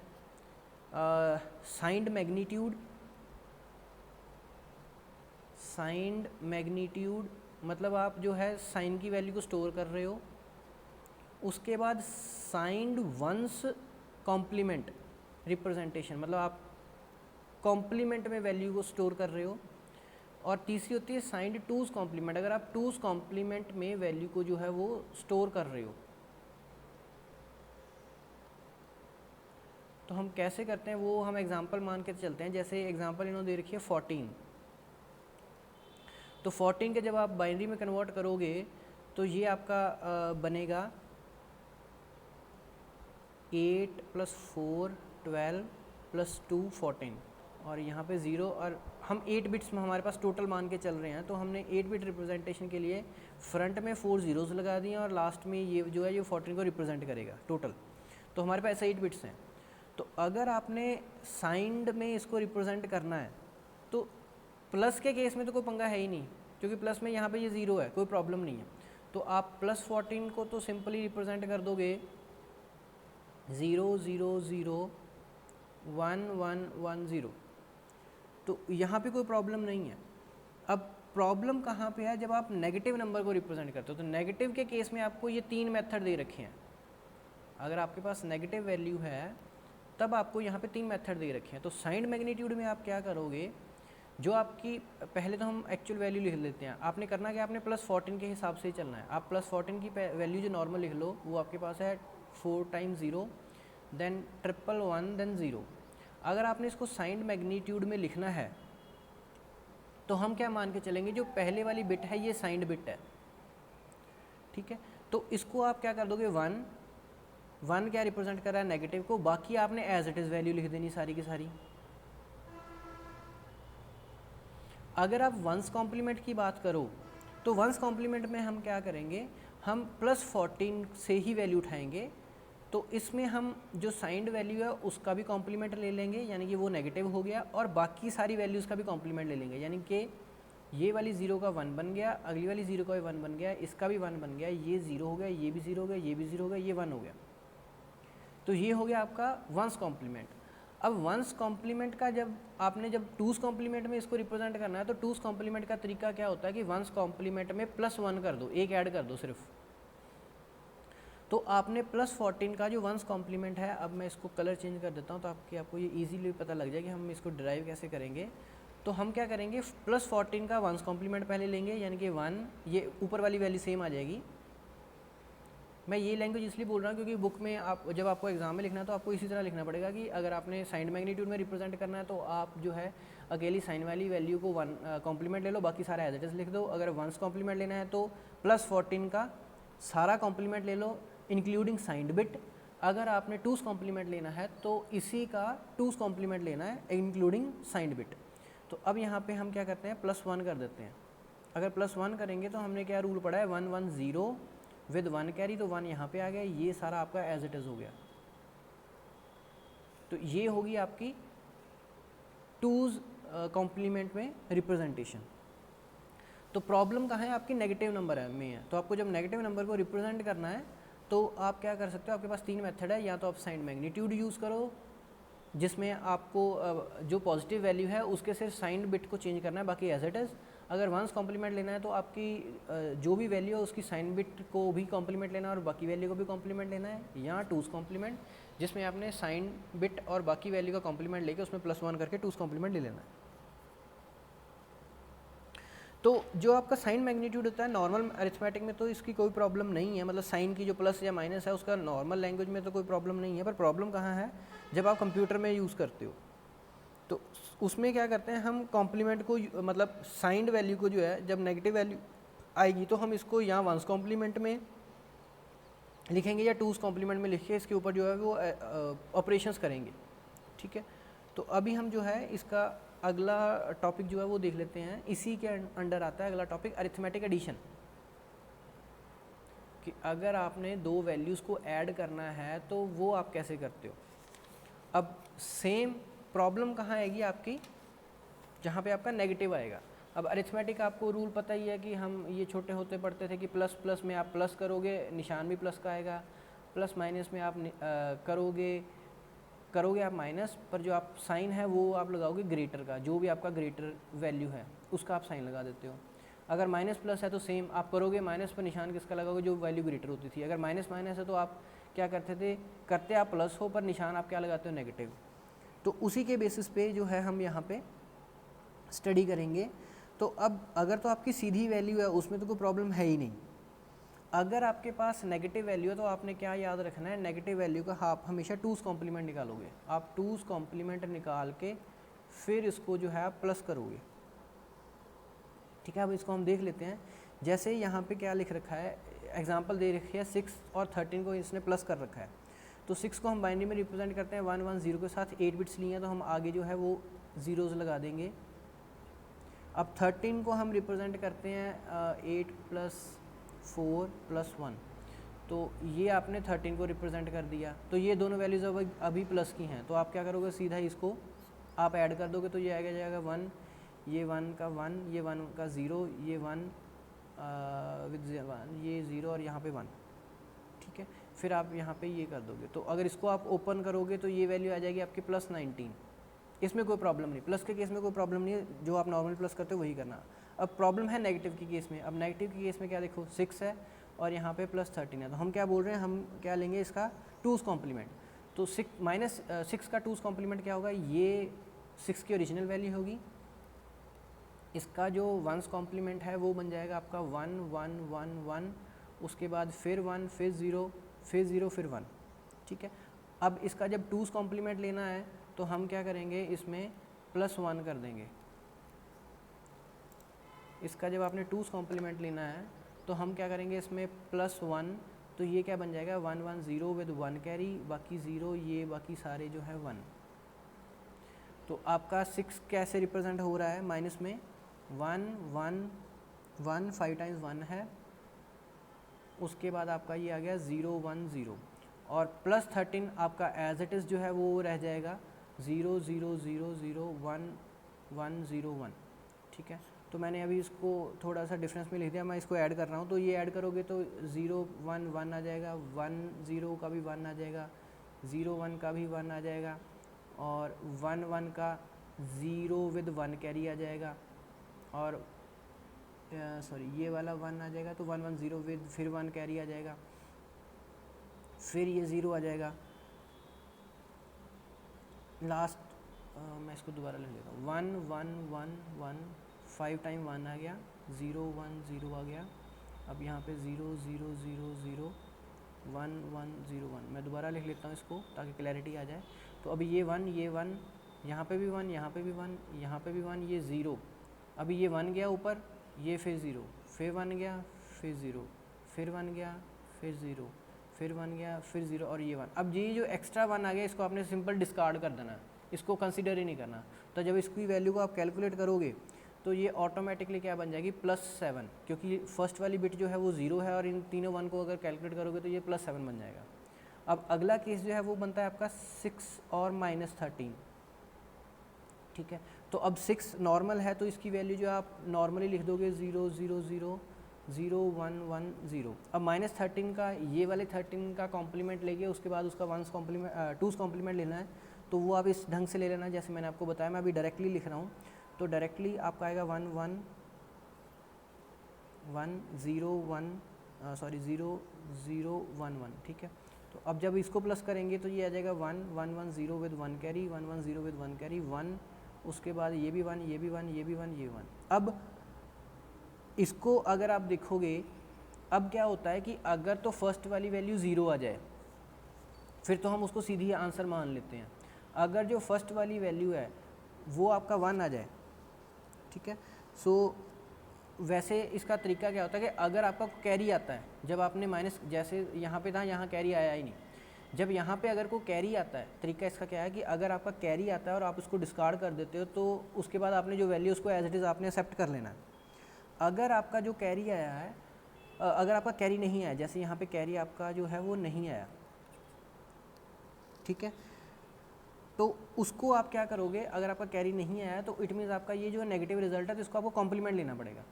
साइंड मैग्नीट्यूड, मतलब आप जो है साइन की वैल्यू को स्टोर कर रहे हो। उसके बाद साइंड वंस कॉम्प्लीमेंट रिप्रेजेंटेशन, मतलब आप कॉम्प्लीमेंट में वैल्यू को स्टोर कर रहे हो। और तीसरी होती है साइंड टूज कॉम्प्लीमेंट, अगर आप टूज कॉम्प्लीमेंट में वैल्यू को जो है वो स्टोर कर रहे हो। तो हम कैसे करते हैं वो हम एग्जांपल मान के चलते हैं। जैसे एग्जांपल इन्होंने दे रखी है 14, तो 14 के जब आप बाइनरी में कन्वर्ट करोगे तो ये आपका बनेगा 8 + 4 12 + 2 14, और यहाँ पे 0, और हम 8 बिट्स में हमारे पास टोटल मान के चल रहे हैं, तो हमने 8 बिट रिप्रेजेंटेशन के लिए फ्रंट में 4 ज़ीरोज़ लगा दिए और लास्ट में ये जो है ये 14 को रिप्रेजेंट करेगा टोटल। तो हमारे पास 8 बिट्स हैं। तो अगर आपने साइंड में इसको रिप्रेजेंट करना है तो प्लस के केस में तो कोई पंगा है ही नहीं, क्योंकि प्लस में यहाँ पे ये 0 है, कोई प्रॉब्लम नहीं है। तो आप +14 को तो सिंपली रिप्रेजेंट कर दोगे 0 0 0 1 1 1 0, तो यहाँ पे कोई प्रॉब्लम नहीं है। अब प्रॉब्लम कहाँ पे है, जब आप नेगेटिव नंबर को रिप्रेजेंट करते हो। तो नेगेटिव के केस में आपको ये 3 मेथड दे रखे हैं। अगर आपके पास नेगेटिव वैल्यू है तब आपको यहाँ पे 3 मेथड दे रखे हैं। तो साइंड मैग्नीट्यूड में आप क्या करोगे, जो आपकी पहले तो हम एक्चुअल वैल्यू लिख लेते हैं। आपने करना क्या, आपने +14 के हिसाब से ही चलना है। आप +14 की वैल्यू जो नॉर्मल लिख लो, वो आपके पास है 4 × 0 देन 111 देन 0। अगर आपने इसको साइंड मैग्नीट्यूड में लिखना है तो हम क्या मान के चलेंगे, जो पहले वाली बिट है ये साइंड बिट है, ठीक है। तो इसको आप क्या कर दोगे, 1 क्या रिप्रेजेंट कर रहा है, नेगेटिव को, बाकी आपने एज इट इज़ वैल्यू लिख देनी सारी की सारी। अगर आप वंस कॉम्प्लीमेंट की बात करो तो वंस कॉम्प्लीमेंट में हम क्या करेंगे, हम +14 से ही वैल्यू उठाएंगे। तो इसमें हम जो साइंड वैल्यू है उसका भी कॉम्प्लीमेंट ले लेंगे, यानी कि वो नेगेटिव हो गया, और बाकी सारी वैल्यूज़ का भी कॉम्प्लीमेंट ले लेंगे, यानी कि ये वाली 0 का 1 बन गया, अगली वाली 0 का भी 1 बन गया, इसका भी 1 बन गया, ये 0 हो गया, ये भी 0 हो गया, ये भी 0 हो गया, ये 1 हो गया। तो ये हो गया आपका वंस कॉम्प्लीमेंट। अब वंस कॉम्प्लीमेंट का जब टूस कॉम्प्लीमेंट में इसको रिप्रेजेंट करना है तो टूस कॉम्प्लीमेंट का तरीका क्या होता है कि वंस कॉम्प्लीमेंट में +1 कर दो, एक ऐड कर दो सिर्फ। तो आपने +14 का जो वंस कॉम्प्लीमेंट है, अब मैं इसको कलर चेंज कर देता हूँ तो आपको ये इजीली पता लग जाए कि हम इसको ड्राइव कैसे करेंगे। तो हम क्या करेंगे, +14 का वंस कॉम्प्लीमेंट पहले लेंगे, यानी कि 1, ये ऊपर वाली वैल्यू सेम आ जाएगी। मैं ये लैंग्वेज इसलिए बोल रहा हूँ क्योंकि बुक में जब आपको एग्जाम में लिखना है तो आपको इसी तरह लिखना पड़ेगा कि अगर आपने साइन मैग्नीट्यूड में रिप्रेजेंट करना है तो आप जो है अकेली साइन वाली वैल्यू को 1 कॉम्प्लीमेंट ले लो, बाकी सारा एज इट इज लिख दो। अगर वंस कॉम्प्लीमेंट लेना है तो +14 का सारा कॉम्प्लीमेंट ले लो इंक्लूडिंग साइंड बिट। अगर आपने टूस कॉम्प्लीमेंट लेना है तो इसी का टूस कॉम्प्लीमेंट लेना है इंक्लूडिंग साइंड बिट। तो अब यहाँ पे हम क्या करते हैं, +1 कर देते हैं। अगर +1 करेंगे तो हमने क्या रूल पढ़ा है, 1 1 0 विद 1 कैरी, तो 1 यहाँ पे आ गया, ये सारा आपका एज इट इज़ हो गया। तो ये होगी आपकी टूज कॉम्प्लीमेंट में रिप्रेजेंटेशन। तो प्रॉब्लम कहाँ है, आपकी नेगेटिव नंबर है में है। तो आपको जब नेगेटिव नंबर को रिप्रेजेंट करना है तो आप क्या कर सकते हो, आपके पास 3 मेथड है। या तो आप साइन मैग्नीट्यूड यूज़ करो जिसमें आपको जो पॉजिटिव वैल्यू है उसके सिर्फ साइन बिट को चेंज करना है, बाकी एज इट इज़। अगर वंस कॉम्प्लीमेंट लेना है तो आपकी जो भी वैल्यू है उसकी साइन बिट को भी कॉम्प्लीमेंट लेना है और बाकी वैल्यू को भी कॉम्प्लीमेंट लेना है। या टूस कॉम्प्लीमेंट जिसमें आपने साइन बिट और बाकी वैल्यू का कॉम्प्लीमेंट लेके उसमें +1 करके टूस कॉम्प्लीमेंट ले लेना है। तो जो आपका साइन मैग्नीट्यूड होता है नॉर्मल अरिथमेटिक में तो इसकी कोई प्रॉब्लम नहीं है, मतलब साइन की जो प्लस या माइनस है उसका नॉर्मल लैंग्वेज में तो कोई प्रॉब्लम नहीं है। पर प्रॉब्लम कहाँ है, जब आप कंप्यूटर में यूज़ करते हो तो उसमें क्या करते हैं हम, कॉम्प्लीमेंट को मतलब साइंड वैल्यू को जो है जब नेगेटिव वैल्यू आएगी तो हम इसको या वंस कॉम्प्लीमेंट में लिखेंगे या टूस कॉम्प्लीमेंट में लिख के इसके ऊपर जो है वो ऑपरेशंस करेंगे। ठीक है, तो अभी हम जो है इसका अगला टॉपिक जो है वो देख लेते हैं। इसी के अंडर आता है अगला टॉपिक अरिथमेटिक एडिशन, कि अगर आपने 2 वैल्यूज़ को ऐड करना है तो वो आप कैसे करते हो। अब सेम प्रॉब्लम कहाँ आएगी आपकी, जहाँ पे आपका नेगेटिव आएगा। अब अरिथमेटिक आपको रूल पता ही है कि हम ये छोटे होते पढ़ते थे कि प्लस प्लस में आप प्लस करोगे निशान भी प्लस का आएगा, प्लस माइनस में आप करोगे आप माइनस, पर जो आप साइन है वो आप लगाओगे ग्रेटर का, जो भी आपका ग्रेटर वैल्यू है उसका आप साइन लगा देते हो। अगर माइनस प्लस है तो सेम आप करोगे, माइनस पर निशान किसका लगाओगे, जो वैल्यू ग्रेटर होती थी। अगर माइनस माइनस है तो आप क्या करते आप प्लस हो पर निशान आप क्या लगाते हो, नेगेटिव। तो उसी के बेसिस पे जो है हम यहाँ पे स्टडी करेंगे। तो अब अगर तो आपकी सीधी वैल्यू है उसमें तो कोई प्रॉब्लम है ही नहीं। अगर आपके पास नेगेटिव वैल्यू है तो आपने क्या याद रखना है, नेगेटिव वैल्यू का आप हमेशा टूस कॉम्प्लीमेंट निकालोगे। आप टूस कॉम्प्लीमेंट निकाल के फिर इसको जो है आप प्लस करोगे। ठीक है, अब इसको हम देख लेते हैं। जैसे यहाँ पे क्या लिख रखा है, एग्जांपल दे रखी है 6 और 13 को इसने प्लस कर रखा है। तो 6 को हम बाइनरी में रिप्रेजेंट करते हैं 1 1 0 के साथ, 8 बिट्स लिए हैं तो हम आगे जो है वो ज़ीरोज़ लगा देंगे। अब 13 को हम रिप्रेजेंट करते हैं 8 + 4 + 1, तो ये आपने 13 को रिप्रेजेंट कर दिया। तो ये दोनों वैल्यूज़ अभी प्लस की हैं, तो आप क्या करोगे, सीधा इसको आप ऐड कर दोगे तो ये आएगा जाएगा 1, ये 1 का 1, ये 1 का 0, ये 1 विद 1, ये 0 और यहाँ पे 1। ठीक है, फिर आप यहाँ पे ये कर दोगे। तो अगर इसको आप ओपन करोगे तो ये वैल्यू आ जाएगी आपकी +19। इसमें कोई प्रॉब्लम नहीं, प्लस के केस में कोई प्रॉब्लम नहीं है, जो आप नॉर्मल प्लस करते हो वही करना। अब प्रॉब्लम है नेगेटिव की केस में। अब नेगेटिव की केस में क्या देखो, 6 है और यहाँ पे +13 है, तो हम क्या बोल रहे हैं, हम क्या लेंगे इसका टूस कॉम्प्लीमेंट। तो 6 का टूस कॉम्प्लीमेंट क्या होगा, ये 6 की ओरिजिनल वैल्यू होगी, इसका जो वंस कॉम्प्लीमेंट है वो बन जाएगा आपका 1 1 1 1, उसके बाद फिर 1, फिर 0, फिर 0, फिर 1। ठीक है, अब इसका जब टूस कॉम्प्लीमेंट लेना है तो हम क्या करेंगे, इसमें +1 कर देंगे। इसका जब आपने टूस कॉम्प्लीमेंट लेना है तो हम क्या करेंगे, इसमें +1, तो ये क्या बन जाएगा 1 1 0 विद 1 कैरी, बाकी 0, ये बाकी सारे जो है 1। तो आपका 6 कैसे रिप्रेजेंट हो रहा है, माइनस में 1 1 1, 5 टाइम्स 1 है, उसके बाद आपका ये आ गया 0 1 0, और +13 आपका एज इट इज़ जो है वो रह जाएगा 0 0 0 0 1 1 0 1। ठीक है, तो मैंने अभी इसको थोड़ा सा डिफरेंस में लिख दिया, मैं इसको ऐड कर रहा हूँ। तो ये ऐड करोगे तो 0 1 1 आ जाएगा, 1 0 का भी 1 आ जाएगा, 0 1 का भी 1 आ जाएगा, और 1 1 का 0 विद 1 कैरी आ जाएगा, और सॉरी ये वाला 1 आ जाएगा तो 1 1 0 विद फिर 1 कैरी आ जाएगा, फिर ये 0 आ जाएगा। लास्ट मैं इसको दोबारा लिख लेता हूँ, 1 1 1 1 5 टाइम 1 आ गया, 0 1 0 आ गया। अब यहाँ पे 0 0 0 0 1 1 0 1, मैं दोबारा लिख लेता हूँ इसको ताकि क्लैरिटी आ जाए। तो अभी ये 1 यहाँ पे भी 1, यहाँ पे भी 1, यहाँ पे भी 1, ये 0, अभी ये 1 गया ऊपर, ये फिर 0, फिर 1 गया, फिर 0, फिर 1 गया, फिर 0, फिर 1 गया, फिर 0, और ये 1। अब ये जो एक्स्ट्रा 1 आ गया इसको आपने सिंपल डिस्कार्ड कर देना है, इसको कंसीडर ही नहीं करना। तो जब इसकी वैल्यू को आप कैलकुलेट करोगे तो ये ऑटोमेटिकली क्या बन जाएगी, +7, क्योंकि फर्स्ट वाली बिट जो है वो 0 है और इन तीनों 1 को अगर कैलकुलेट करोगे तो ये +7 बन जाएगा। अब अगला केस जो है वो बनता है आपका 6 और -13, ठीक है। तो अब 6 नॉर्मल है तो इसकी वैल्यू जो आप नॉर्मली लिख दोगे 0 0 0 0 1 1 0। अब -13 का ये वाले 13 का कॉम्प्लीमेंट लेके उसके बाद उसका 1's कॉम्प्लीमेंट 2's कॉम्प्लीमेंट लेना है, तो वो आप इस ढंग से ले लेना जैसे मैंने आपको बताया। मैं अभी डायरेक्टली लिख रहा हूँ, तो डायरेक्टली आपका आएगा 1 1 1 0 1 सॉरी 0 0 1 1, ठीक है। तो अब जब इसको प्लस करेंगे तो ये आ जाएगा 1 1 1 0 विद 1 कैरी, 1 1 0 विद 1 कैरी 1, उसके बाद ये भी 1, ये भी 1, ये भी 1, ये 1। अब इसको अगर आप देखोगे अब क्या होता है कि अगर तो फर्स्ट वाली वैल्यू 0 आ जाए फिर तो हम उसको सीधी आंसर मान लेते हैं। अगर जो फर्स्ट वाली वैल्यू है वो आपका 1 आ जाए, ठीक है। सो वैसे इसका तरीका क्या होता है कि अगर आपका कैरी आता है, जब आपने माइनस जैसे यहाँ पे था, यहाँ कैरी आया ही नहीं, जब यहाँ पे अगर को कैरी आता है, तरीका इसका क्या है कि अगर आपका कैरी आता है और आप उसको डिस्कार्ड कर देते हो तो उसके बाद आपने जो वैल्यू उसको एज इट इज़ आपने एक्सेप्ट कर लेना है। अगर आपका जो कैरी आया है, अगर आपका कैरी नहीं आया, जैसे यहाँ पे कैरी आपका जो है वो नहीं आया, ठीक है, तो उसको आप क्या करोगे, अगर आपका कैरी नहीं आया तो इट मीन्स आपका ये जो नेगेटिव रिजल्ट है तो इसको आपको कॉम्प्लीमेंट लेना पड़ेगा,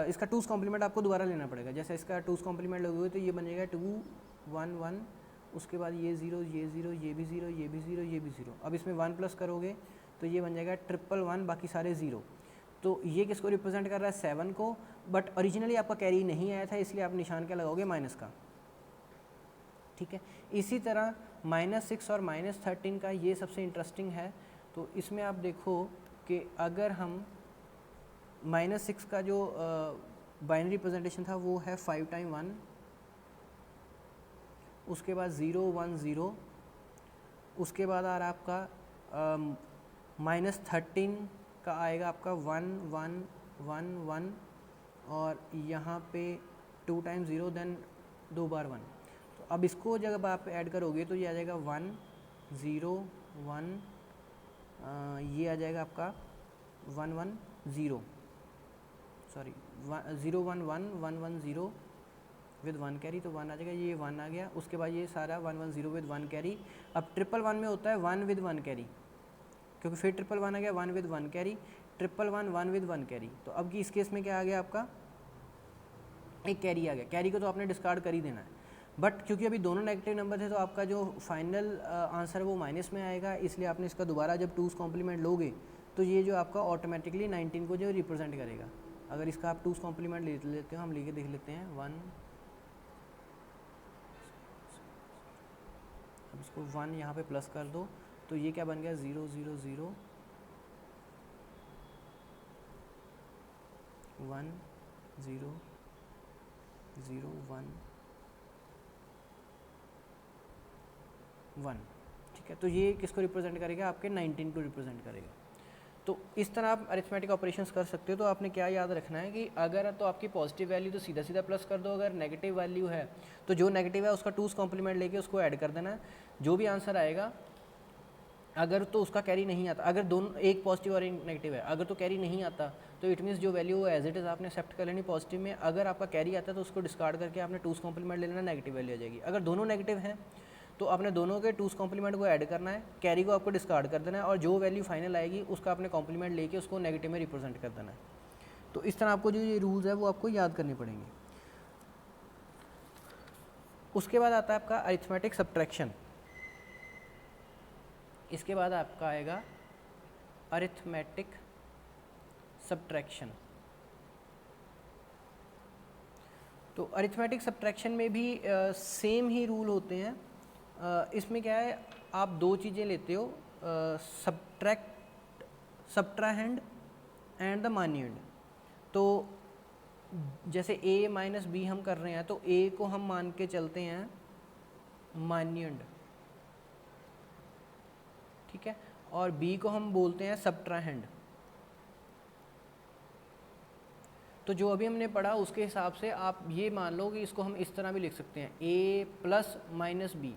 इसका 2's कॉम्प्लीमेंट आपको दोबारा लेना पड़ेगा। जैसे इसका 2's कॉम्प्लीमेंट लोगे तो ये बनेगा 2 1 1, उसके बाद ये 0 ये 0 ये भी 0 ये भी 0 ये भी 0। अब इसमें 1 प्लस करोगे तो ये बन जाएगा 1 1 बाकी सारे 0। तो ये किसको रिप्रेजेंट कर रहा है, 7 को, बट ओरिजिनली आपका कैरी नहीं आया था इसलिए आप निशान क्या लगाओगे, माइनस का, ठीक है। इसी तरह -6 और -13 का ये सबसे इंटरेस्टिंग है। तो इसमें आप देखो कि अगर हम -6 का जो बाइनरी रिप्रेजेंटेशन था वो है 5 टाइम 1, उसके बाद 0 1 0, उसके बाद आ रहा आपका -13 का आएगा आपका 1 1 1 1, और यहाँ पे 2 टाइम 0 देन 2 बार 1। तो अब इसको जब आप ऐड करोगे तो ये आ जाएगा 1 0 1, ये आ जाएगा आपका 1 1 0 सॉरी 0 1 1 1 1 0 विद 1 कैरी, तो 1 आ जाएगा, ये 1 आ गया। उसके बाद ये सारा 1 1 0 विद 1 कैरी। अब 1 1 में होता है 1 विद 1 कैरी, क्योंकि फिर 1 1 आ गया 1 विद 1 कैरी, 1 1 1 विद 1 कैरी। तो अब की इस केस में क्या आ गया आपका, एक कैरी आ गया। कैरी को तो आपने डिस्कार्ड कर ही देना है, बट क्योंकि अभी दोनों नेगेटिव नंबर थे तो आपका जो फाइनल आंसर वो माइनस में आएगा, इसलिए आपने इसका दोबारा जब 2's कॉम्प्लीमेंट लोगे तो ये जो आपका ऑटोमेटिकली 19 को जो रिप्रेजेंट करेगा। अगर इसका आप 2's कॉम्प्लीमेंट ले लेते हो, हम लेके देख लेते हैं 1, अब इसको 1 यहाँ पे प्लस कर दो तो ये क्या बन गया 0 0 0 1 0 0 1 1, ठीक है। तो ये किसको रिप्रेजेंट करेगा, आपके 19 को रिप्रेजेंट करेगा। तो इस तरह आप अरिथमेटिक ऑपरेशंस कर सकते हो। तो आपने क्या याद रखना है कि अगर तो आपकी पॉजिटिव वैल्यू तो सीधा सीधा प्लस कर दो, अगर नेगेटिव वैल्यू है तो जो नेगेटिव है उसका 2's कॉम्प्लीमेंट लेके उसको ऐड कर देना। जो भी आंसर आएगा, अगर तो उसका कैरी नहीं आता, अगर दोनों एक पॉजिटिव और एक नेगेटिव है, अगर तो कैरी नहीं आता तो इट मीन्स जो वैल्यू एज इट इज़ आपने एक्सेप्ट कर लेनी पॉजिटिव में। अगर आपका कैरी आता है तो उसको डिस्कार्ड करके आपने 2's कॉम्प्लीमेंट ले लेना, नेगेटिव वैल्यू आ जाएगी। अगर दोनों नेगेटिव हैं तो आपने दोनों के 2's कॉम्प्लीमेंट को ऐड करना है, कैरी को आपको डिस्कार्ड कर देना है, और जो वैल्यू फाइनल आएगी उसका आपने कॉम्प्लीमेंट लेके उसको नेगेटिव में रिप्रेजेंट कर देना है। तो इस तरह आपको जो ये रूल्स है वो आपको याद करने पड़ेंगे। उसके बाद आता है आपका अरिथमेटिक सब्ट्रैक्शन। इसके बाद आपका आएगा अरिथमेटिक सब्ट्रैक्शन। तो अरिथमेटिक सब्ट्रैक्शन में भी सेम ही रूल होते हैं। इसमें क्या है, आप दो चीज़ें लेते हो, सब्ट्राहेंड एंड द मान्युएंड। तो जैसे a माइनस बी हम कर रहे हैं तो a को हम मान के चलते हैं मान्युएंड, ठीक है, और b को हम बोलते हैं सब्ट्राहेंड। तो जो अभी हमने पढ़ा उसके हिसाब से आप ये मान लो कि इसको हम इस तरह भी लिख सकते हैं, a प्लस माइनस बी,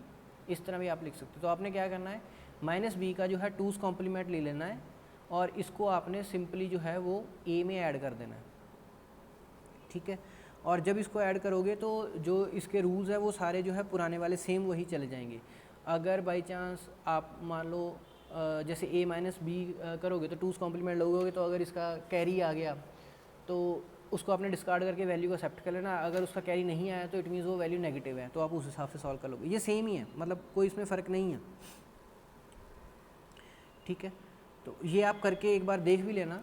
इस तरह भी आप लिख सकते हो। तो आपने क्या करना है, माइनस बी का जो है टूस कॉम्प्लीमेंट ले लेना है और इसको आपने सिंपली जो है वो a में ऐड कर देना है, ठीक है। और जब इसको ऐड करोगे तो जो इसके रूल्स है वो सारे जो है पुराने वाले सेम वही चले जाएंगे। अगर बाई चांस आप मान लो जैसे a माइनस बी करोगे तो टूस कॉम्प्लीमेंट लोगे, तो अगर इसका कैरी आ गया तो उसको आपने डिस्कार्ड करके वैल्यू को एक्सेप्ट कर लेना। अगर उसका कैरी नहीं आया तो इट मीन्स वो वैल्यू नेगेटिव है, तो आप उस हिसाब से सॉल्व कर लोगे। ये सेम ही है, मतलब कोई इसमें फ़र्क नहीं है, ठीक है। तो ये आप करके एक बार देख भी लेना,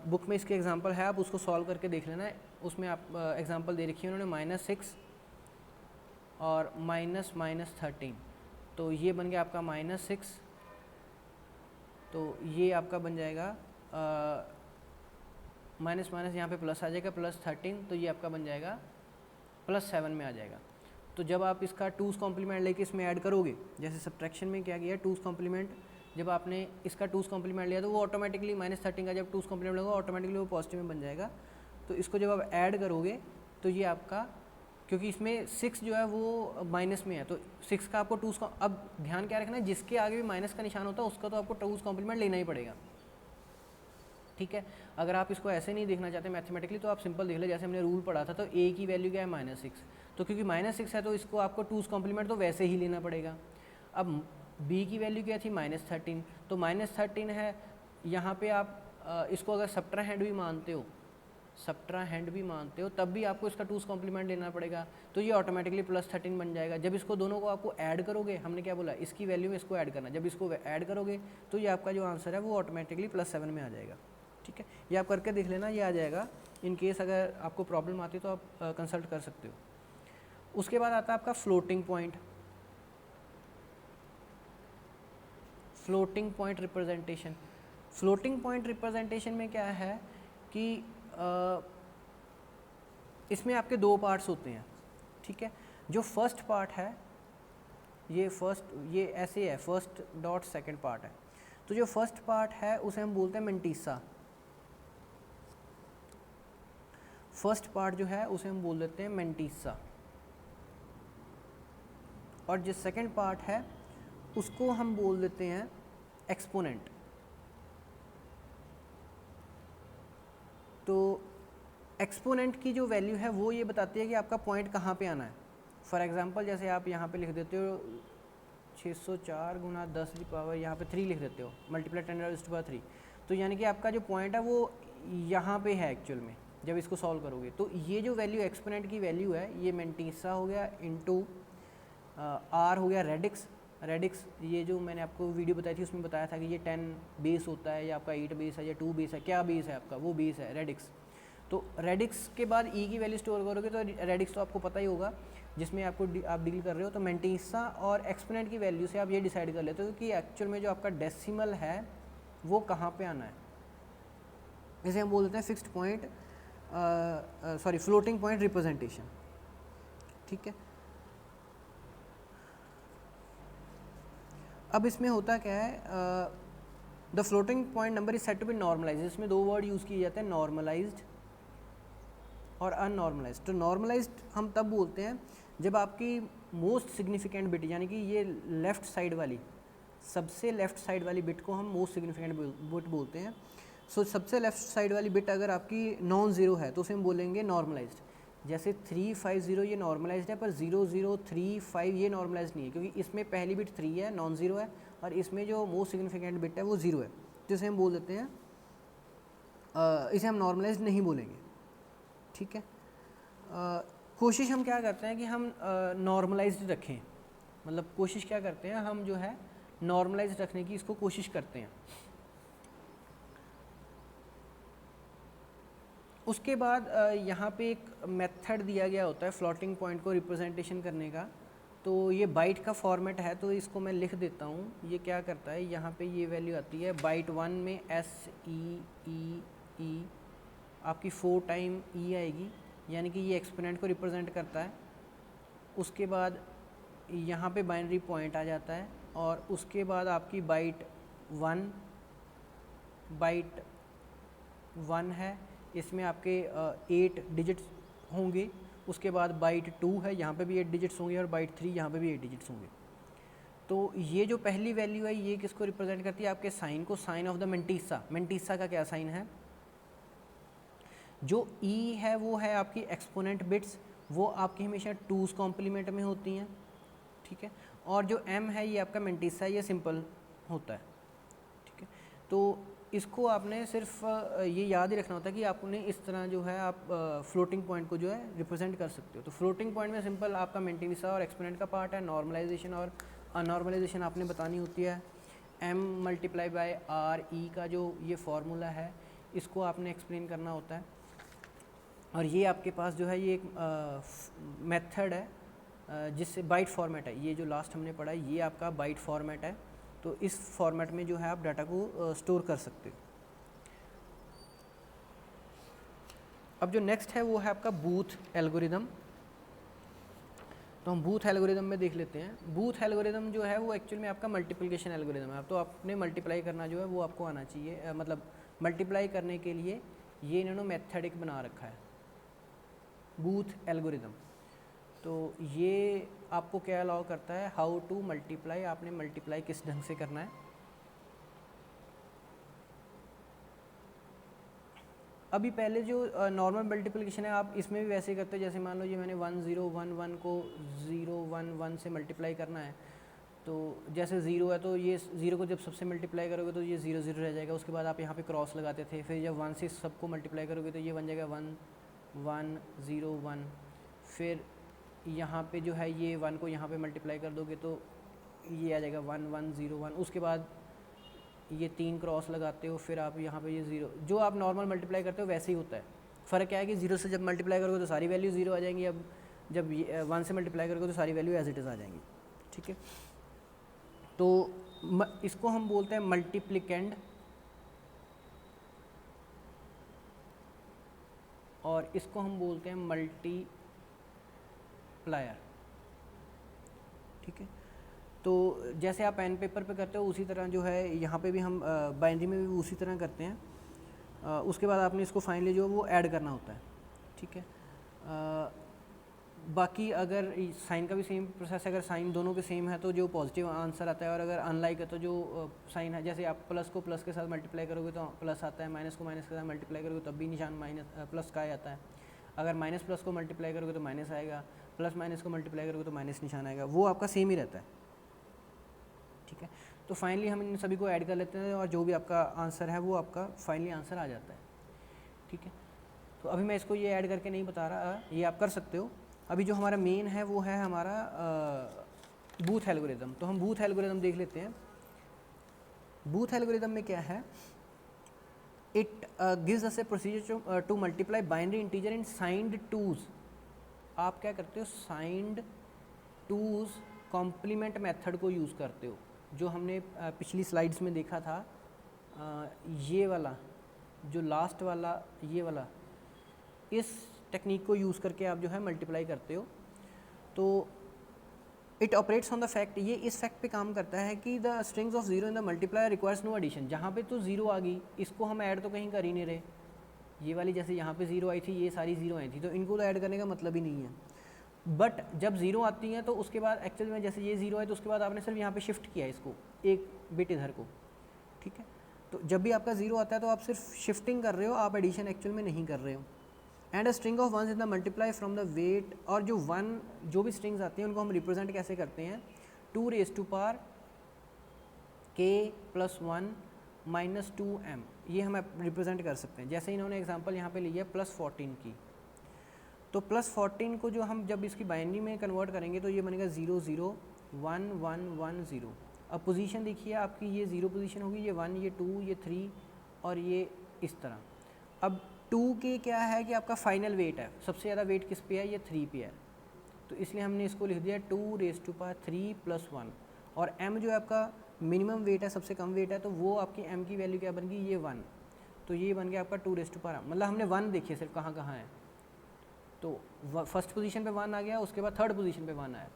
बुक में इसके एग्जांपल है, आप उसको सॉल्व करके देख लेना। उसमें आप एग्जांपल दे रखी है उन्होंने -6 और -13, तो ये बन गया आपका -6, तो ये आपका बन जाएगा माइनस माइनस यहाँ पे प्लस आ जाएगा +13, तो ये आपका बन जाएगा +7 में आ जाएगा। तो जब आप इसका टूस कॉम्प्लीमेंट लेके इसमें ऐड करोगे, जैसे सब्ट्रैक्शन में क्या किया, टूस कॉम्प्लीमेंट, जब आपने इसका टूस कॉम्प्लीमेंट लिया तो वो ऑटोमेटिकली -13 का जब टूस कॉम्प्लीमेंट होगा ऑटोमेटिकली वो पॉजिटिव में बन जाएगा। तो इसको जब आप ऐड करोगे तो ये आपका, क्योंकि इसमें 6 जो है वो माइनस में है, तो 6 का आपको टूस, अब ध्यान क्या रखना है, जिसके आगे भी माइनस का निशान होता है उसका तो आपको टूस कॉम्प्लीमेंट लेना ही पड़ेगा, ठीक है। अगर आप इसको ऐसे नहीं देखना चाहते मैथमेटिकली तो आप सिंपल देख ले, जैसे हमने रूल पढ़ा था, तो a की वैल्यू क्या है -6, तो क्योंकि -6 है तो इसको आपको टूस कॉम्प्लीमेंट तो वैसे ही लेना पड़ेगा। अब b की वैल्यू क्या थी -13, तो -13 है, यहाँ पे आप इसको अगर सब्ट्राहेंड भी मानते हो तब भी आपको इसका टूस कॉम्प्लीमेंट लेना पड़ेगा, तो ये ऑटोमेटिकली +13 बन जाएगा। जब इसको दोनों को आपको ऐड करोगे, हमने क्या बोला, इसकी वैल्यू में इसको ऐड करना, जब इसको ऐड करोगे तो ये आपका जो आंसर है वो ऑटोमेटिकली +7 में आ जाएगा, ठीक है। ये आप करके देख लेना, ये आ जाएगा। इन केस अगर आपको प्रॉब्लम आती है तो आप कंसल्ट कर सकते हो। उसके बाद आता है आपका floating point. Floating point representation. Floating point representation में क्या है कि इसमें आपके दो पार्ट्स होते हैं, ठीक है। जो फर्स्ट पार्ट है ये ऐसे है, फर्स्ट डॉट सेकंड पार्ट है। तो जो फर्स्ट पार्ट है उसे हम बोलते हैं मेंटिसा। फर्स्ट पार्ट जो है उसे हम बोल देते हैं मेंटिसा, और जो सेकंड पार्ट है उसको हम बोल देते हैं एक्सपोनेंट। तो एक्सपोनेंट की जो वैल्यू है वो ये बताती है कि आपका पॉइंट कहाँ पे आना है। फॉर एग्जांपल जैसे आप यहाँ पे लिख देते हो 604 गुना 10 की पावर यहाँ पे 3 लिख देते हो, मल्टीप्लाई 10⁻³ 3, तो यानी कि आपका जो पॉइंट है वो यहाँ पे है एक्चुअल में जब इसको सॉल्व करोगे। तो ये जो वैल्यू एक्सपोनेंट की वैल्यू है ये मेंटिसा हो गया इंटू आर हो गया रेडिक्स। रेडिक्स ये जो मैंने आपको वीडियो बताई थी उसमें बताया था कि ये 10 बेस होता है या आपका 8 बेस है या 2 बेस है, क्या बेस है आपका, वो बेस है रेडिक्स। तो रेडिक्स के बाद ई की वैल्यू स्टोर करोगे तो रेडिक्स तो आपको पता ही होगा जिसमें आप डील कर रहे हो। तो मेंटिसा और एक्सपोनेंट की वैल्यू से आप ये डिसाइड कर लेते हो कि एक्चुअल में जो आपका डेसिमल है वो कहाँ पे आना है। इसे हम बोल देते हैं fixed point floating point representation, ठीक है। अब इसमें होता क्या है, the floating point number is set to be normalised. इसमें दो वर्ड यूज़ किए जाते हैं, नॉर्मलाइज्ड और अननॉर्मलाइज्ड। तो नॉर्मलाइज्ड हम तब बोलते हैं जब आपकी मोस्ट सिग्निफिकेंट बिट, यानी कि ये लेफ़्ट साइड वाली, सबसे लेफ़्ट साइड वाली बिट को हम मोस्ट सिग्निफिकेंट बिट बोलते हैं। सो सबसे लेफ़्ट साइड वाली बिट अगर आपकी नॉन ज़ीरो है तो उसे हम बोलेंगे नॉर्मलाइज्ड। जैसे 350 ये नॉर्मलाइज्ड है, पर 0035 ये नॉर्मलाइज्ड नहीं है क्योंकि इसमें पहली बिट 3 है, नॉन ज़ीरो है, और इसमें जो मोस्ट सिग्निफिकेंट बिट है वो 0 है, तो इसे हम बोल देते हैं, इसे हम नॉर्मलाइज्ड नहीं बोलेंगे, ठीक है। कोशिश हम क्या करते हैं कि हम नॉर्मलाइज्ड रखें, मतलब कोशिश क्या करते हैं हम जो है नॉर्मलाइज रखने की इसको कोशिश करते हैं। उसके बाद यहाँ पे एक मेथड दिया गया होता है फ्लोटिंग पॉइंट को रिप्रेजेंटेशन करने का। तो ये बाइट का फॉर्मेट है, तो इसको मैं लिख देता हूँ। ये क्या करता है, यहाँ पे ये वैल्यू आती है बाइट 1 में SEEE आपकी 4 टाइम E आएगी, यानी कि ये एक्सपोनेंट को रिप्रेजेंट करता है। उसके बाद यहाँ पे बाइनरी पॉइंट आ जाता है, और उसके बाद आपकी बाइट 1 है, इसमें आपके 8 डिजिट्स होंगे। उसके बाद बाइट 2 है, यहाँ पे भी 8 डिजिट्स होंगे, और बाइट 3 यहाँ पे भी 8 डिजिट्स होंगे। तो ये जो पहली वैल्यू है ये किसको रिप्रेजेंट करती है, आपके साइन को, sign of the mantissa. Mantissa का क्या साइन है, जो E है वो है आपकी एक्सपोनेंट बिट्स, वो आपकी हमेशा 2's कॉम्प्लीमेंट में होती हैं, ठीक है। और जो M है ये आपका मेंटिसा, ये सिंपल होता है, ठीक है। तो इसको आपने सिर्फ ये याद ही रखना होता है कि आपने इस तरह जो है आप फ्लोटिंग पॉइंट को जो है रिप्रेजेंट कर सकते हो। तो फ्लोटिंग पॉइंट में सिंपल आपका मेंटिसा और एक्सपोनेंट का पार्ट है, नॉर्मलाइजेशन और अनॉर्मलाइजेशन आपने बतानी होती है। M मल्टीप्लाई बाय RE का जो ये फॉर्मूला है इसको आपने एक्सप्लेन करना होता है। और ये आपके पास जो है ये एक मेथड है जिससे बाइट फॉर्मेट है, ये जो लास्ट हमने पढ़ा है ये आपका बाइट फॉर्मेट है। तो इस फॉर्मेट में जो है आप डाटा को स्टोर कर सकते हो। अब जो नेक्स्ट है वो है आपका बूथ एल्गोरिदम। तो हम बूथ एल्गोरिदम में देख लेते हैं। बूथ एल्गोरिदम जो है वो एक्चुअल में आपका मल्टीप्लिकेशन एल्गोरिदम है। तो आपने मल्टीप्लाई करना जो है वो आपको आना चाहिए, मतलब मल्टीप्लाई करने के लिए ये इन्होंने मेथड एक बना रखा है, बूथ एल्गोरिदम। तो ये आपको क्या अलाउ करता है, हाउ टू मल्टीप्लाई, आपने मल्टीप्लाई किस ढंग से करना है। अभी पहले जो नॉर्मल मल्टीप्लिकेशन है आप इसमें भी वैसे ही करते हैं। जैसे मान लो ये मैंने 1011 को 011 से मल्टीप्लाई करना है, तो जैसे 0 है तो ये 0 को जब सबसे मल्टीप्लाई करोगे तो ये 0 0 रह जाएगा। उसके बाद आप यहाँ पे क्रॉस लगाते थे, फिर जब 1 से सबको मल्टीप्लाई करोगे तो ये बन जाएगा 1 1 0 1। फिर यहाँ पे जो है ये 1 को यहाँ पे मल्टीप्लाई कर दोगे तो ये आ जाएगा 1 1 0 1। उसके बाद ये 3 क्रॉस लगाते हो, फिर आप यहाँ पे ये 0, जो आप नॉर्मल मल्टीप्लाई करते हो वैसे ही होता है। फ़र्क क्या है कि 0 से जब मल्टीप्लाई करोगे तो सारी वैल्यू 0 आ जाएंगी, अब जब 1 से मल्टीप्लाई करोगे तो सारी वैल्यू एज इट इज़ आ जाएंगी, ठीक है। तो इसको हम बोलते हैं मल्टीप्लिकेंड, और इसको हम बोलते हैं मल्टीप्लायर, ठीक है। तो जैसे आप पेन पेपर पे करते हो उसी तरह जो है यहाँ पे भी हम बाइनरी में भी उसी तरह करते हैं। उसके बाद आपने इसको फाइनली जो वो ऐड करना होता है, ठीक है। बाकी अगर साइन का भी सेम प्रोसेस है, अगर साइन दोनों के सेम है तो जो पॉजिटिव आंसर आता है, और अगर अनलाइक है तो जो साइन है, जैसे आप प्लस को प्लस के साथ मल्टीप्लाई करोगे तो प्लस आता है, माइनस को माइनस के साथ मल्टीप्लाई करोगे तब भी निशान माइनस प्लस का ही आता है। अगर माइनस प्लस को मल्टीप्लाई करोगे तो माइनस आएगा, प्लस माइनस को मल्टीप्लाई करोगे तो माइनस निशान आएगा, वो आपका सेम ही रहता है, ठीक है। तो फाइनली हम इन सभी को ऐड कर लेते हैं और जो भी आपका आंसर है वो आपका फाइनली आंसर आ जाता है, ठीक है। तो अभी मैं इसको ये ऐड करके नहीं बता रहा, ये आप कर सकते हो। अभी जो हमारा मेन है वो है हमारा बूथ एल्गोरिदम। तो हम बूथ एल्गोरिदम देख लेते हैं। बूथ एल्गोरिदम में क्या है, it gives us A procedure to multiply binary integer in signed twos. आप क्या करते हो, साइंड टूज कॉम्प्लीमेंट मेथड को यूज़ करते हो, जो हमने पिछली स्लाइड्स में देखा था। ये वाला जो लास्ट वाला, ये वाला, इस टेक्निक को यूज़ करके आप जो है मल्टीप्लाई करते हो। तो it operates on the fact, ये इस फैक्ट पे काम करता है कि the strings of zero in the multiplier requires no addition. जहाँ पे तो जीरो आ गई, इसको हम ऐड तो कहीं कर ही नहीं रहे। ये वाली जैसे यहाँ पे जीरो आई थी, ये सारी जीरो आई थी, तो इनको तो ऐड करने का मतलब ही नहीं है। बट जब जीरो आती है तो उसके बाद एक्चुअल में जैसे ये जीरो है तो उसके बाद आपने सिर्फ यहाँ पे शिफ्ट किया इसको एक बिट इधर को, ठीक है। तो जब भी आपका जीरो आता है तो आप सिर्फ शिफ्टिंग कर रहे हो, आप एडिशन एक्चुअल में नहीं कर रहे हो। And a string of ones in the multiply from the weight, और जो वन जो भी स्ट्रिंग्स आती हैं उनको हम रिप्रेजेंट कैसे करते हैं, 2 raised to power k + 1 - 2m, ये हम रिप्रेजेंट कर सकते हैं। जैसे इन्होंने एग्जांपल यहाँ पे लिया +14 की, तो +14 को जो हम जब इसकी बाइनरी में कन्वर्ट करेंगे तो ये बनेगा 0 0 1 1 1 0। अब पोजीशन देखिए आपकी, ये 0 पोजीशन होगी, ये 1, ये 2, ये 3 और ये इस तरह। अब 2 के क्या है कि आपका फाइनल वेट है, सबसे ज़्यादा वेट किस पे है, ये 3 पे है, तो इसलिए हमने इसको लिख दिया 2⁻³ + 1। और m जो है आपका मिनिमम वेट है, सबसे कम वेट है, तो वो आपकी m की वैल्यू क्या बन गई, ये 1, तो ये बन गया आपका 2⁻, मतलब हमने 1 देखिए सिर्फ कहाँ कहाँ है, तो फर्स्ट पोजीशन पे 1 आ गया, उसके बाद थर्ड पोजीशन पे 1 आया,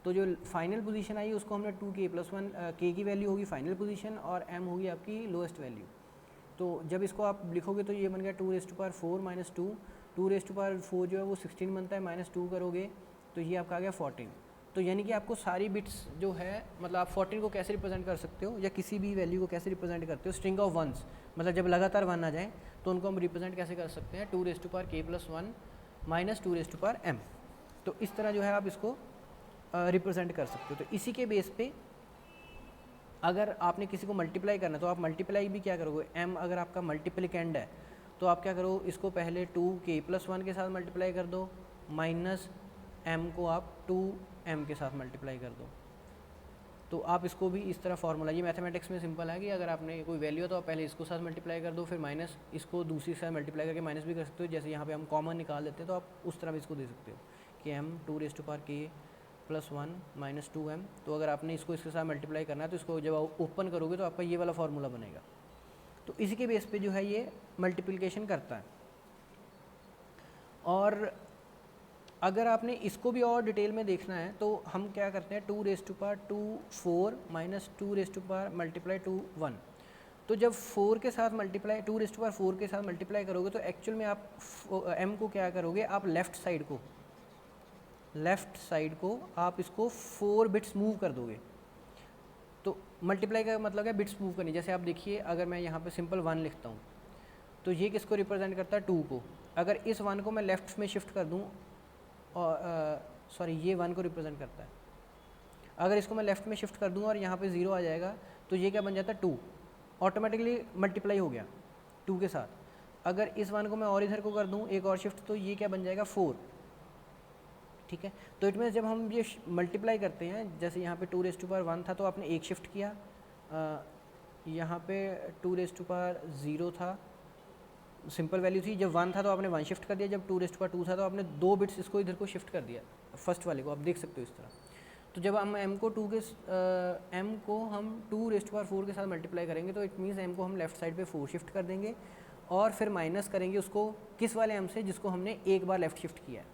तो जो फाइनल पोजीशन आई उसको हमने 2k + 1, k की वैल्यू होगी फाइनल पोजीशन और m होगी आपकी लोएस्ट वैल्यू। तो जब इसको आप लिखोगे तो ये बन गया 2⁻⁴ - 2, 2⁴ जो है वो 16 बनता है, -2 करोगे तो ये आपका आ गया 14। तो यानी कि आपको सारी बिट्स जो है, मतलब आप 14 को कैसे रिप्रेजेंट कर सकते हो या किसी भी वैल्यू को कैसे रिप्रेजेंट करते हो, स्ट्रिंग ऑफ वंस, मतलब जब लगातार 1 आ जाए तो उनको हम रिप्रेजेंट कैसे कर सकते हैं, 2⁻k + 1 - 2⁻m। तो इस तरह जो है आप इसको रिप्रेजेंट कर सकते हो। तो इसी के बेस पे अगर आपने किसी को मल्टीप्लाई करना है तो आप मल्टीप्लाई भी क्या करोगे, m अगर आपका मल्टीप्लिकेंड है तो आप क्या करो, इसको पहले 2k + 1 के साथ मल्टीप्लाई कर दो, माइनस m को आप 2m के साथ मल्टीप्लाई कर दो। तो आप इसको भी इस तरह फार्मूला, ये मैथमेटिक्स में सिंपल है कि अगर आपने कोई वैल्यू है तो आप पहले इसको साथ मल्टीप्लाई कर दो, फिर माइनस इसको दूसरी साथ मल्टीप्लाई करके माइनस भी कर सकते हो, जैसे यहाँ पे हम कॉमन निकाल देते हैं तो आप उस तरह भी इसको दे सकते हो कि m 2⁻k + 1 - 2m। तो अगर आपने इसको इसके साथ मल्टीप्लाई करना है तो इसको जब आप ओपन करोगे तो आपका ये वाला फार्मूला बनेगा। तो इसी के बेस पे जो है ये मल्टीप्लिकेशन करता है। और अगर आपने इसको भी और डिटेल में देखना है तो हम क्या करते हैं, 2⁻² - 2⁻² × 1। तो जब 4 के साथ मल्टीप्लाई 2⁻4 के साथ मल्टीप्लाई करोगे तो एक्चुअल में आप m को क्या करोगे, आप लेफ़्ट साइड को आप इसको 4 बिट्स मूव कर दोगे। तो मल्टीप्लाई का मतलब है बिट्स मूव करनी। जैसे आप देखिए, अगर मैं यहाँ पे सिंपल 1 लिखता हूँ तो ये किसको रिप्रेजेंट करता है, 2 को। अगर इस 1 को मैं लेफ़्ट में शिफ्ट कर दूँ, और सॉरी ये 1 को रिप्रेजेंट करता है, अगर इसको मैं लेफ़्ट में शिफ्ट कर दूँ और यहाँ पे 0 आ जाएगा तो ये क्या बन जाता है, 2, ऑटोमेटिकली मल्टीप्लाई हो गया 2 के साथ। अगर इस 1 को मैं और इधर को कर दूँ एक और शिफ्ट, तो ये क्या बन जाएगा, 4। ठीक है, तो इट मीन्स जब हम ये मल्टीप्लाई करते हैं, जैसे यहाँ पे 2⁻1 था तो आपने एक शिफ्ट किया, यहाँ पे 2⁻0 था, सिंपल वैल्यू थी, जब 1 था तो आपने 1 शिफ्ट कर दिया, जब 2⁻2 था तो आपने 2 बिट्स इसको इधर को शिफ्ट कर दिया, फर्स्ट वाले को आप देख सकते हो इस तरह। तो जब हम m को 2⁻4 के साथ मल्टीप्लाई करेंगे तो इट मीन्स m को हम लेफ़्ट साइड पे 4 शिफ्ट कर देंगे और फिर माइनस करेंगे उसको किस वाले m से, जिसको हमने एक बार लेफ़्ट शिफ्ट किया है।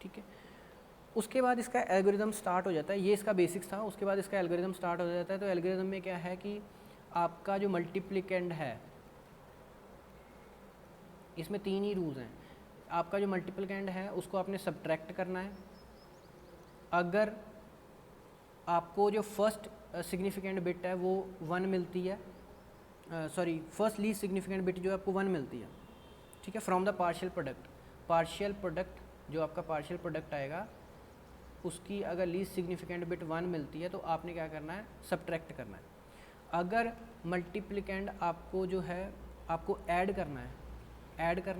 ठीक है, उसके बाद इसका एल्गोरिदम स्टार्ट हो जाता है। ये इसका बेसिक्स था, उसके बाद इसका एल्गोरिदम स्टार्ट हो जाता है। तो एल्गोरिदम में क्या है कि आपका जो मल्टीप्लिकेंड है, इसमें 3 ही रूल्स हैं। आपका जो मल्टीप्लिकेंड है उसको आपने सब्ट्रैक्ट करना है। अगर आपको जो फर्स्ट सिग्निफिकेंट बिट है वो 1 मिलती है, sorry first least significant bit जो आपको 1 मिलती है, ठीक है, फ्रॉम द पार्शियल प्रोडक्ट जो आपका पार्शियल प्रोडक्ट आएगा उसकी अगर लीस्ट सिग्निफिकेंट बिट 1 मिलती है तो आपने क्या करना है, सब्ट्रैक्ट करना है। अगर मल्टीप्लिकेंड आपको जो है आपको ऐड करना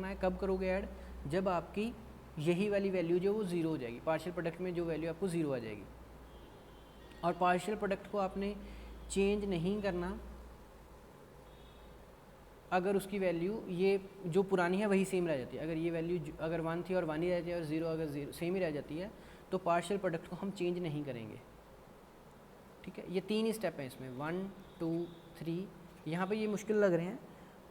है, कब करोगे ऐड, जब आपकी यही वाली वैल्यू जो वो 0 हो जाएगी, पार्शियल प्रोडक्ट में जो वैल्यू आपको 0 आ जाएगी। और पार्शियल प्रोडक्ट को आपने चेंज नहीं करना अगर उसकी वैल्यू ये जो पुरानी है वही सेम रह जाती है। अगर ये वैल्यू अगर 1 थी और 1 ही रहती है और 0 अगर 0 सेम ही रह जाती है तो पार्शियल प्रोडक्ट को हम चेंज नहीं करेंगे। ठीक है, ये 3 ही स्टेप हैं इसमें, 1 2 3। यहाँ पे ये मुश्किल लग रहे हैं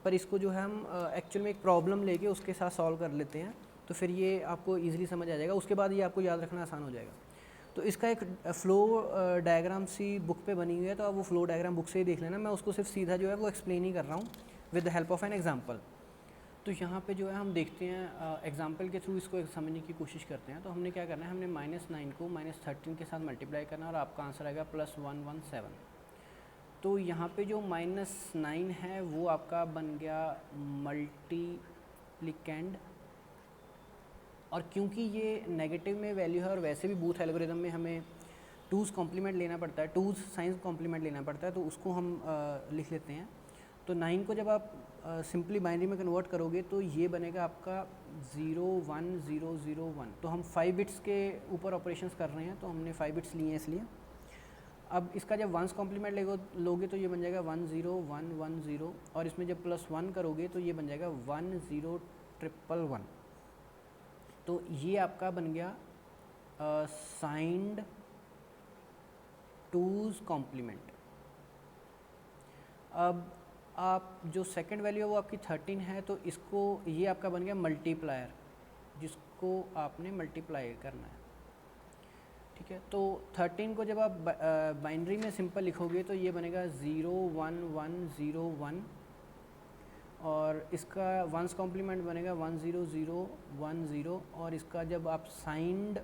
पर इसको जो है हम एक्चुअल में एक प्रॉब्लम लेके उसके साथ सॉल्व कर लेते हैं तो फिर ये आपको ईजिली समझ आ जाएगा। उसके बाद ये आपको याद रखना आसान हो जाएगा। तो इसका एक फ़्लो डायग्राम सी बुक पे बनी हुई है, तो आप वो फ़्लो डायग्राम बुक से ही देख लेना। मैं उसको सिर्फ सीधा जो है वो एक्सप्लेन ही कर रहा हूँ with the help of an example. तो यहाँ पे जो है हम देखते हैं एग्जाम्पल के थ्रू इसको समझने की कोशिश करते हैं। तो हमने क्या करना है, हमने -9 को -13 के साथ मल्टीप्लाई करना है और आपका आंसर आएगा +117। तो यहाँ पे जो -9 है वो आपका बन गया मल्टीप्लिकेंड, और क्योंकि ये नेगेटिव में वैल्यू है और वैसे भी बूथ एल्गोरिदम में हमें 2's कॉम्प्लीमेंट लेना पड़ता है, 2's साइंस कॉम्प्लीमेंट लेना पड़ता है, तो उसको हम लिख लेते हैं। तो 9 को जब आप सिंपली बाइनरी में कन्वर्ट करोगे तो ये बनेगा आपका 01001। तो हम 5 बिट्स के ऊपर ऑपरेशंस कर रहे हैं तो हमने 5 बिट्स लिए हैं इसलिए। अब इसका जब वंस कॉम्प्लीमेंट लोगे तो ये बन जाएगा 1 0 1 1 0, और इसमें जब +1 करोगे तो ये बन जाएगा 1 0 1 1 1। तो ये आपका बन गया साइंड टूज कॉम्प्लीमेंट। अब आप जो सेकंड वैल्यू है वो आपकी 13 है, तो इसको ये आपका बन गया मल्टीप्लायर, जिसको आपने मल्टीप्लाई करना है। ठीक है, तो 13 को जब आप बाइनरी में सिंपल लिखोगे तो ये बनेगा 0 1 1 0 1, और इसका वंस कॉम्प्लीमेंट बनेगा 1 0 0 1 0, और इसका जब आप साइंड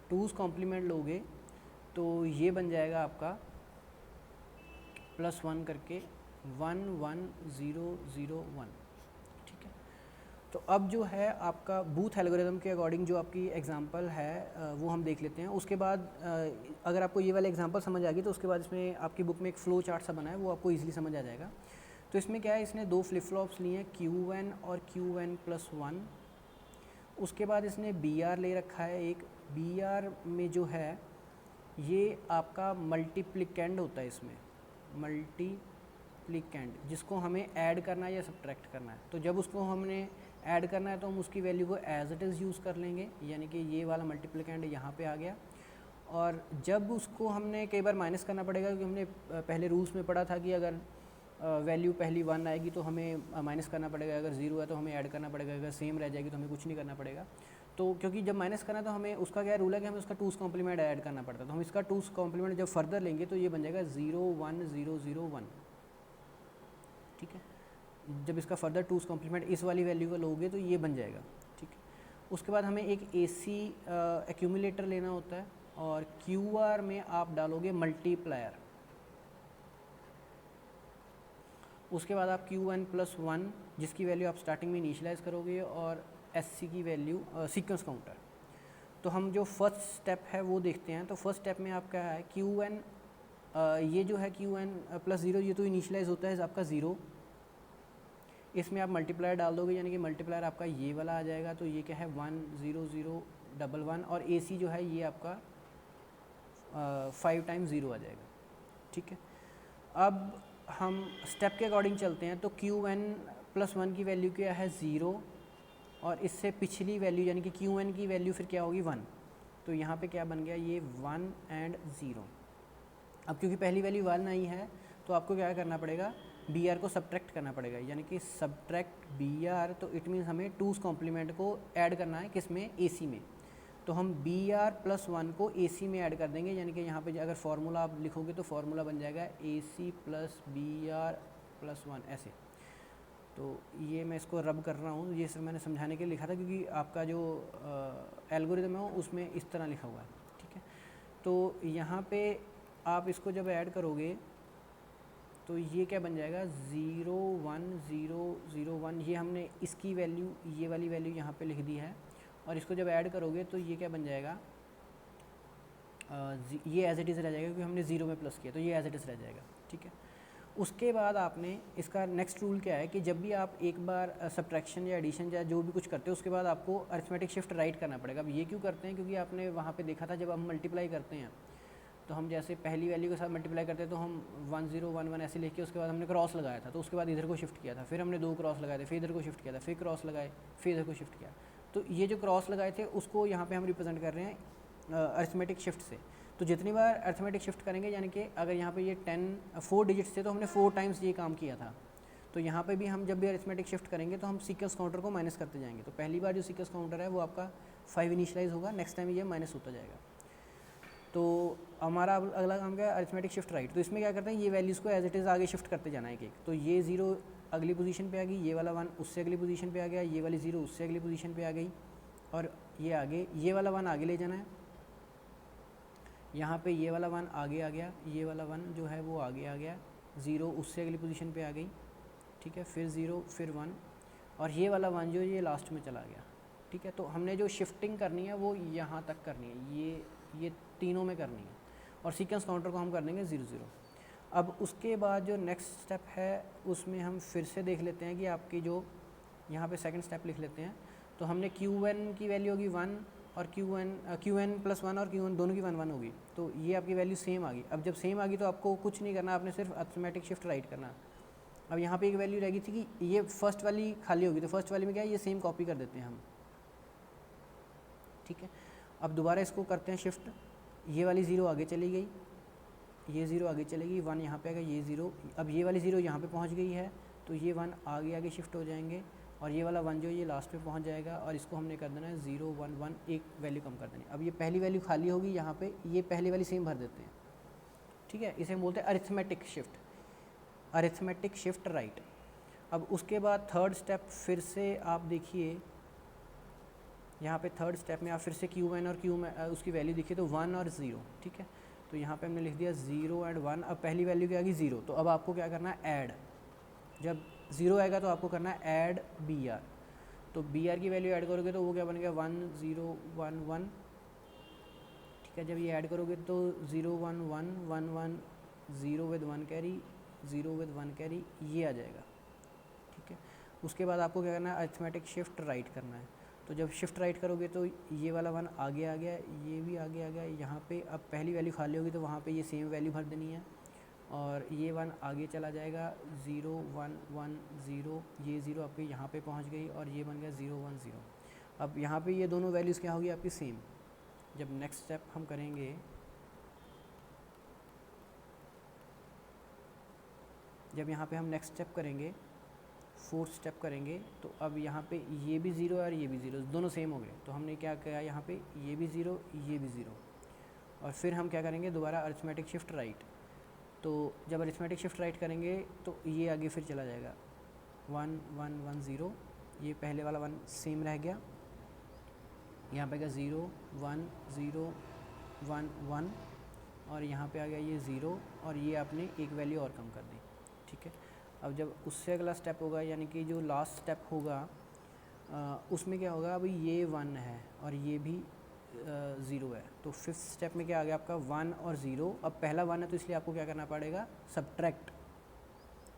टूज कॉम्प्लीमेंट लोगे तो ये बन जाएगा आपका +1 करके 1 1 0 0 1। ठीक है, तो अब जो है आपका बूथ एल्गोरिथम के अकॉर्डिंग जो आपकी एग्जांपल है वो हम देख लेते हैं। उसके बाद अगर आपको ये वाला एग्जांपल समझ आ गई तो उसके बाद इसमें आपकी बुक में एक फ्लो चार्ट सा बना है, वो आपको ईजिली समझ आ जाएगा। तो इसमें क्या है, इसने 2 फ्लिप फ्लॉप्स लिए हैं Qn और Qn+1। उसके बाद इसने Br ले रखा है एक। Br में जो है ये आपका मल्टीप्लिकेंड होता है, इसमें मल्टीप्लिकेंड, जिसको हमें ऐड करना है या सब्ट्रैक्ट करना है। तो जब उसको हमने ऐड करना है तो हम उसकी वैल्यू को एज इट इज़ यूज़ कर लेंगे, यानी कि ये वाला मल्टीप्लिकेंड यहाँ पे आ गया। और जब उसको हमने कई बार माइनस करना पड़ेगा, क्योंकि हमने पहले रूल्स में पढ़ा था कि अगर वैल्यू पहली 1 आएगी तो हमें माइनस करना पड़ेगा, अगर 0 है तो हमें ऐड करना पड़ेगा, अगर सेम रह जाएगी तो हमें कुछ नहीं करना पड़ेगा। तो क्योंकि जब माइनस करना तो हमें उसका क्या रूल है कि हमें उसका 2's कॉम्प्लीमेंट ऐड करना पड़ता है। तो हम इसका 2's कॉम्प्लीमेंट जब फर्दर लेंगे तो ये बन जाएगा 0 1 0 0 1। ठीक है, जब इसका फर्दर 2's कॉम्प्लीमेंट इस वाली वैल्यू का लोगे तो ये बन जाएगा। ठीक है, उसके बाद हमें एक AC एक्यूमुलेटर लेना होता है, और QR में आप डालोगे मल्टीप्लायर। उसके बाद आप Qn+1 जिसकी वैल्यू आप स्टार्टिंग में इनिशियलाइज़ करोगे, और SC की वैल्यू सीक्वेंस काउंटर। तो हम जो फर्स्ट स्टेप है वो देखते हैं। तो फर्स्ट स्टेप में आपका है Qn, ये जो है Qn+0, ये तो इनिशियलाइज़ होता है आपका 0। इसमें आप मल्टीप्लायर डाल दोगे, यानी कि मल्टीप्लायर आपका ये वाला आ जाएगा। तो ये क्या है 1 0 0 1 1, और AC जो है ये आपका 5 टाइम्स 0 आ जाएगा। ठीक है, अब हम स्टेप के अकॉर्डिंग चलते हैं। तो Qn+1 की वैल्यू क्या है 0, और इससे पिछली वैल्यू यानी कि Qn की वैल्यू फिर क्या होगी 1। तो यहाँ पे क्या बन गया, ये 1 and 0। अब क्योंकि पहली वैल्यू 1 आई है तो आपको क्या करना पड़ेगा, Br को सब्ट्रैक्ट करना पड़ेगा, यानी कि सब्ट्रैक्ट Br। तो इट मीन्स हमें 2's कॉम्प्लीमेंट को ऐड करना है किसमें, AC में। तो हम Br+1 को AC में ऐड कर देंगे, यानी कि यहाँ पे अगर फार्मूला आप लिखोगे तो फार्मूला बन जाएगा AC + Br+1 ऐसे। तो ये मैं इसको रब कर रहा हूँ, ये सिर्फ मैंने समझाने के लिए लिखा था, क्योंकि आपका जो एल्गोरिदम है उसमें इस तरह लिखा हुआ है। ठीक है, तो यहाँ पे आप इसको जब ऐड करोगे तो ये क्या बन जाएगा 0 1 0 0 1। ये हमने इसकी वैल्यू, ये वाली वैल्यू यहाँ पे लिख दी है, और इसको जब ऐड करोगे तो ये क्या बन जाएगा, ये एज इट इज़ रह जाएगा, क्योंकि हमने 0 में प्लस किया तो ये एज इट इज़ रह जाएगा। ठीक है, उसके बाद आपने इसका नेक्स्ट रूल क्या है कि जब भी आप एक बार सब्ट्रैक्शन या एडिशन या जो भी कुछ करते हो उसके बाद आपको अरिथमेटिक शिफ्ट राइट करना पड़ेगा। अब ये क्यों करते हैं, क्योंकि आपने वहाँ पे देखा था जब हम मल्टीप्लाई करते हैं तो हम जैसे पहली वैल्यू के साथ मल्टीप्लाई करते हैं तो हम 1 0 1 1 ऐसे लेके उसके बाद हमने क्रॉस लगाया था, तो उसके बाद इधर को शिफ्ट किया था, फिर हमने 2 क्रॉस लगाए थे, फिर इधर को शिफ्ट किया था, फिर क्रॉस लगाए, फिर इधर को शिफ्ट किया। तो ये जो क्रॉस लगाए थे उसको यहाँ पे हम रिप्रेजेंट कर रहे हैं अरिथमेटिक शिफ्ट से। तो जितनी बार अरिथमेटिक शिफ्ट करेंगे, यानी कि अगर यहाँ पे ये 4 डिजिट्स थे तो हमने 4 टाइम्स ये काम किया था। तो यहाँ पे भी हम जब भी अरिथमेटिक शिफ्ट करेंगे तो हम सीक्वेंस काउंटर को माइनस करते जाएंगे। तो पहली बार जो सीक्वेंस काउंटर है वो आपका 5 इनिशियलाइज होगा, नेक्स्ट टाइम ये माइनस होता जाएगा। तो हमारा अगला काम क्या है, अरिथमेटिक शिफ्ट राइट। तो इसमें क्या करते हैं, ये वैल्यूज़ को एज इट इज़ आगे शिफ्ट करते जाना है एक। तो ये 0 अगली पोजीशन पे आ गई, ये वाला 1 उससे अगली पोजीशन पे आ गया, ये वाली 0 उससे अगली पोजीशन पे आ गई, और ये आगे ये वाला 1 आगे ले जाना है। यहाँ पे ये वाला 1 आगे आ गया, ये वाला 1 जो है वो आगे आ गया, 0 उससे अगली पोजीशन पे आ गई। ठीक है, फिर 0 फिर 1, और ये वाला 1 जो ये लास्ट में चला गया। ठीक है, तो हमने जो शिफ्टिंग करनी है वो यहाँ तक करनी है, ये तीनों में करनी है, और सीक्वेंस काउंटर को हम कर देंगे 0 0। अब उसके बाद जो नेक्स्ट स्टेप है उसमें हम फिर से देख लेते हैं कि आपकी जो यहाँ पे सेकंड स्टेप लिख लेते हैं। तो हमने Qn की वैल्यू होगी 1, और क्यू एन प्लस वन और क्यू एन दोनों की 1 1 होगी, तो ये आपकी वैल्यू सेम आ गई। अब जब सेम आ गई तो आपको कुछ नहीं करना, आपने सिर्फ अरिथमेटिक शिफ्ट राइट करना। अब यहाँ पे एक वैल्यू रह गई थी कि ये फर्स्ट वाली खाली होगी, तो फर्स्ट वाली में क्या है, ये सेम कॉपी कर देते हैं हम, ठीक है। अब दोबारा इसको करते हैं शिफ्ट, ये वाली 0 आगे चली गई, ये 0 आगे चलेगी, 1 यहाँ पे आएगा, ये 0, अब ये वाली 0 यहाँ पे पहुँच गई है, तो ये 1 आगे आगे शिफ्ट हो जाएंगे, और ये वाला 1 जो ये लास्ट पे पहुँच जाएगा, और इसको हमने कर देना है 0 1 1, एक वैल्यू कम कर देनी। अब ये पहली वैल्यू खाली होगी यहाँ पे, ये पहली वाली सेम भर देते हैं, ठीक है। इसे हम बोलते हैं arithmetic shift, arithmetic shift right. अब उसके बाद थर्ड स्टेप फिर से आप देखिए, यहाँ पे थर्ड स्टेप में आप फिर से क्यू एन और क्यू में उसकी वैल्यू देखिए, तो 1 और 0, ठीक है। तो यहाँ पे हमने लिख दिया 0 एंड 1। अब पहली वैल्यू क्या आ गई 0, तो अब आपको क्या करना है, ऐड। जब 0 आएगा तो आपको करना है ऐड बी आर, तो बी आर की वैल्यू ऐड करोगे तो वो क्या बनेगा 1 0 1 1, ठीक है। जब ये ऐड करोगे तो 0 1 1 1 1 0 विद 1 कैरी, 0 विद 1 कैरी, ये आ जाएगा, ठीक है। उसके बाद आपको क्या करना है, अरिथमेटिक शिफ्ट राइट करना है। तो जब शिफ्ट राइट करोगे तो ये वाला 1 आगे आ गया, ये भी आगे आ गया, यहाँ पे अब पहली वैल्यू खाली होगी तो वहाँ पे ये सेम वैल्यू भर देनी है, और ये 1 आगे चला जाएगा, 0 1 1 0, ये 0 आपके यहाँ पे पहुँच गई, और ये बन गया 0 1 0। अब यहाँ पे ये दोनों वैल्यूज़ क्या होगी आपकी सेम। जब नेक्स्ट स्टेप हम करेंगे, जब यहाँ पे हम नेक्स्ट स्टेप करेंगे, फोर्थ स्टेप करेंगे, तो अब यहाँ पे ये भी 0 और ये भी 0, दोनों सेम हो गए, तो हमने क्या किया, यहाँ पे ये भी 0 ये भी 0, और फिर हम क्या करेंगे, दोबारा अरिथमेटिक शिफ्ट राइट। तो जब अरिथमेटिक शिफ्ट राइट करेंगे तो ये आगे फिर चला जाएगा 1 1 1 0, ये पहले वाला 1 सेम रह गया, यहाँ पे गया 0 1 0 1 1, और यहाँ पे आ गया ये 0, और ये आपने एक वैल्यू और कम कर दी, ठीक है। अब जब उससे अगला स्टेप होगा, यानी कि जो लास्ट स्टेप होगा उसमें क्या होगा, अभी ये 1 है और ये भी 0 है, तो फिफ्थ स्टेप में क्या आ गया आपका 1 और 0। अब पहला 1 है तो इसलिए आपको क्या करना पड़ेगा, सब्ट्रैक्ट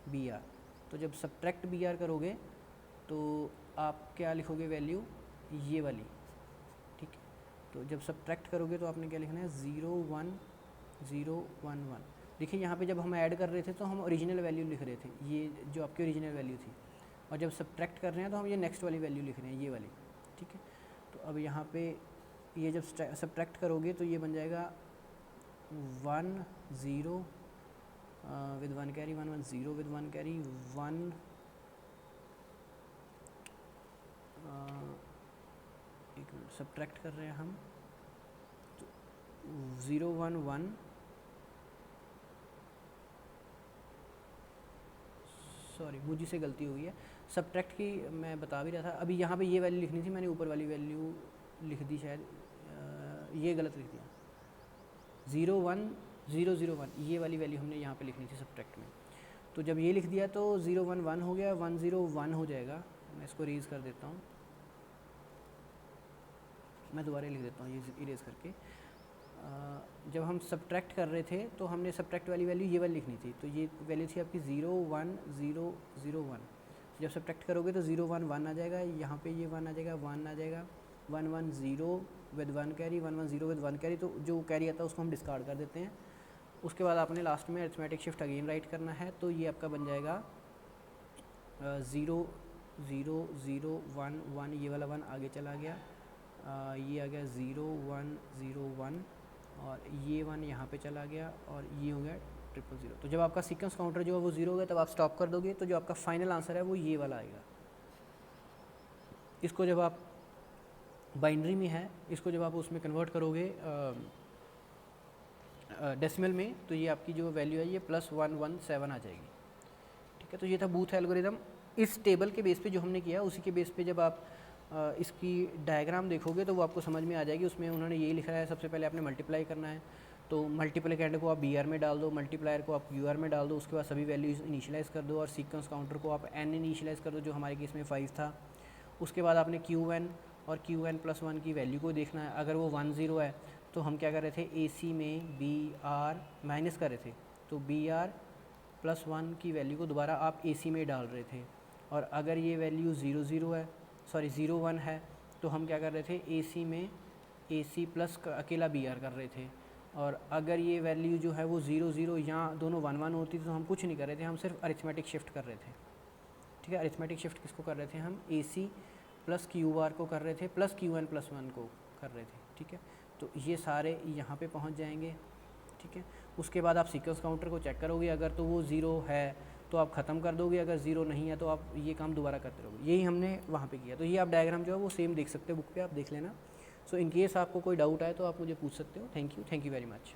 बी आर। तो जब सब्ट्रैक्ट बी आर करोगे तो आप क्या लिखोगे, वैल्यू ये वाली, ठीक है। तो जब सब्ट्रैक्ट करोगे तो आपने क्या लिखना है, 0 1 0 1 1। देखिए यहाँ पे जब हम ऐड कर रहे थे तो हम ओरिजिनल वैल्यू लिख रहे थे, ये जो आपकी ओरिजिनल वैल्यू थी, और जब सब्ट्रैक्ट कर रहे हैं तो हम ये नेक्स्ट वाली वैल्यू लिख रहे हैं, ये वाली, ठीक है। तो अब यहाँ पे ये जब सब्ट्रैक्ट करोगे तो ये बन जाएगा 1 0 विद 1 कैरी, 1 1 0 विद 1 कैरी, 1 एक मिनट, सब्ट्रैक्ट कर रहे हैं हम, तो 0 1 1, सॉरी मुझे से गलती हो गई है, सब्ट्रैक्ट की मैं बता भी रहा था। अभी यहाँ पे ये वैल्यू लिखनी थी, मैंने ऊपर वाली वैल्यू लिख दी शायद, ये गलत लिख दिया, 0 1 0 0 1, ये वाली वैल्यू हमने यहाँ पे लिखनी थी सब्ट्रैक्ट में। तो जब ये लिख दिया तो 0 1 1 हो गया, 1 0 1 हो जाएगा। मैं इसको इरेज कर देता हूँ, मैं दोबारा लिख देता हूँ ये इरेज करके। जब हम सब्ट्रैक्ट कर रहे थे तो हमने सब्ट्रैक्ट वाली वैल्यू ये वाली लिखनी थी, तो ये वैल्यू थी आपकी 0 1 0 0 1। जब सब्ट्रैक्ट करोगे तो 0 1 1 आ जाएगा, यहाँ पे ये 1 आ जाएगा, 1 आ जाएगा, 1 1 0 विद 1 कैरी, 1 1 0 विद 1 कैरी, तो जो कैरी आता है उसको हम डिस्कार्ड कर देते हैं। उसके बाद आपने लास्ट में अरिथमेटिक शिफ्ट अगेन राइट करना है, तो ये आपका बन जाएगा 0 0 0 1 1, ये वाला 1 आगे चला गया, ये आ गया 0 1 0 1, और ये 1 यहाँ पे चला गया, और ये हो गया 0 0 0। तो जब आपका सीक्वेंस काउंटर जो है वो 0 हो गया तब आप स्टॉप कर दोगे, तो जो आपका फाइनल आंसर है वो ये वाला आएगा। इसको जब आप बाइनरी में है, इसको जब आप उसमें कन्वर्ट करोगे डेसिमल में, तो ये आपकी जो वैल्यू है ये +117 आ जाएगी, ठीक है। तो ये था बूथ एल्गोरिदम। इस टेबल के बेस पे जो हमने किया उसी के बेस पे जब आप इसकी डायग्राम देखोगे तो वो आपको समझ में आ जाएगी। उसमें उन्होंने यही लिखा है, सबसे पहले आपने मल्टीप्लाई करना है, तो मल्टीप्लिकेंड को आप बी आर में डाल दो, मल्टीप्लायर को आप यू आर में डाल दो, उसके बाद सभी वैल्यूज़ इनिशियलाइज़ कर दो, और सीक्वेंस काउंटर को आप एन इनिशियलाइज़ कर दो, जो हमारे केस में 5 था। उसके बाद आपने क्यू एन और क्यू एन प्लस 1 की वैल्यू को देखना है। अगर वो 1 0 है तो हम क्या कर रहे थे, ए सी में बी आर माइनस कर रहे थे, तो बी आर प्लस 1 की वैल्यू को दोबारा आप ए सी में डाल रहे थे। और अगर ये वैल्यू 0 0 है, सॉरी 0 1 है, तो हम क्या कर रहे थे, ए सी में ए सी प्लस अकेला बी आर कर रहे थे, और अगर ये वैल्यू जो है वो 0 0 यहाँ दोनों 1 1 होती तो हम कुछ नहीं कर रहे थे, हम सिर्फ अरिथमेटिक शिफ्ट कर रहे थे। ठीक है, अरिथमेटिक शिफ्ट किसको कर रहे थे हम, ए सी प्लस क्यू आर को कर रहे थे, प्लस क्यू एन प्लस 1 को कर रहे थे। ठीक है, तो ये सारे यहाँ पे पहुँच जाएंगे। ठीक है, उसके बाद आप सीक्वेंस काउंटर को चेक करोगे, अगर तो वो 0 है तो आप ख़त्म कर दोगे, अगर 0 नहीं है तो आप ये काम दोबारा करते रहोगे। यही हमने वहाँ पे किया। तो ये आप डायग्राम जो है वो सेम देख सकते हो बुक पे, आप देख लेना। सो इन केस आपको कोई डाउट आए तो आप मुझे पूछ सकते हो। Thank you very much.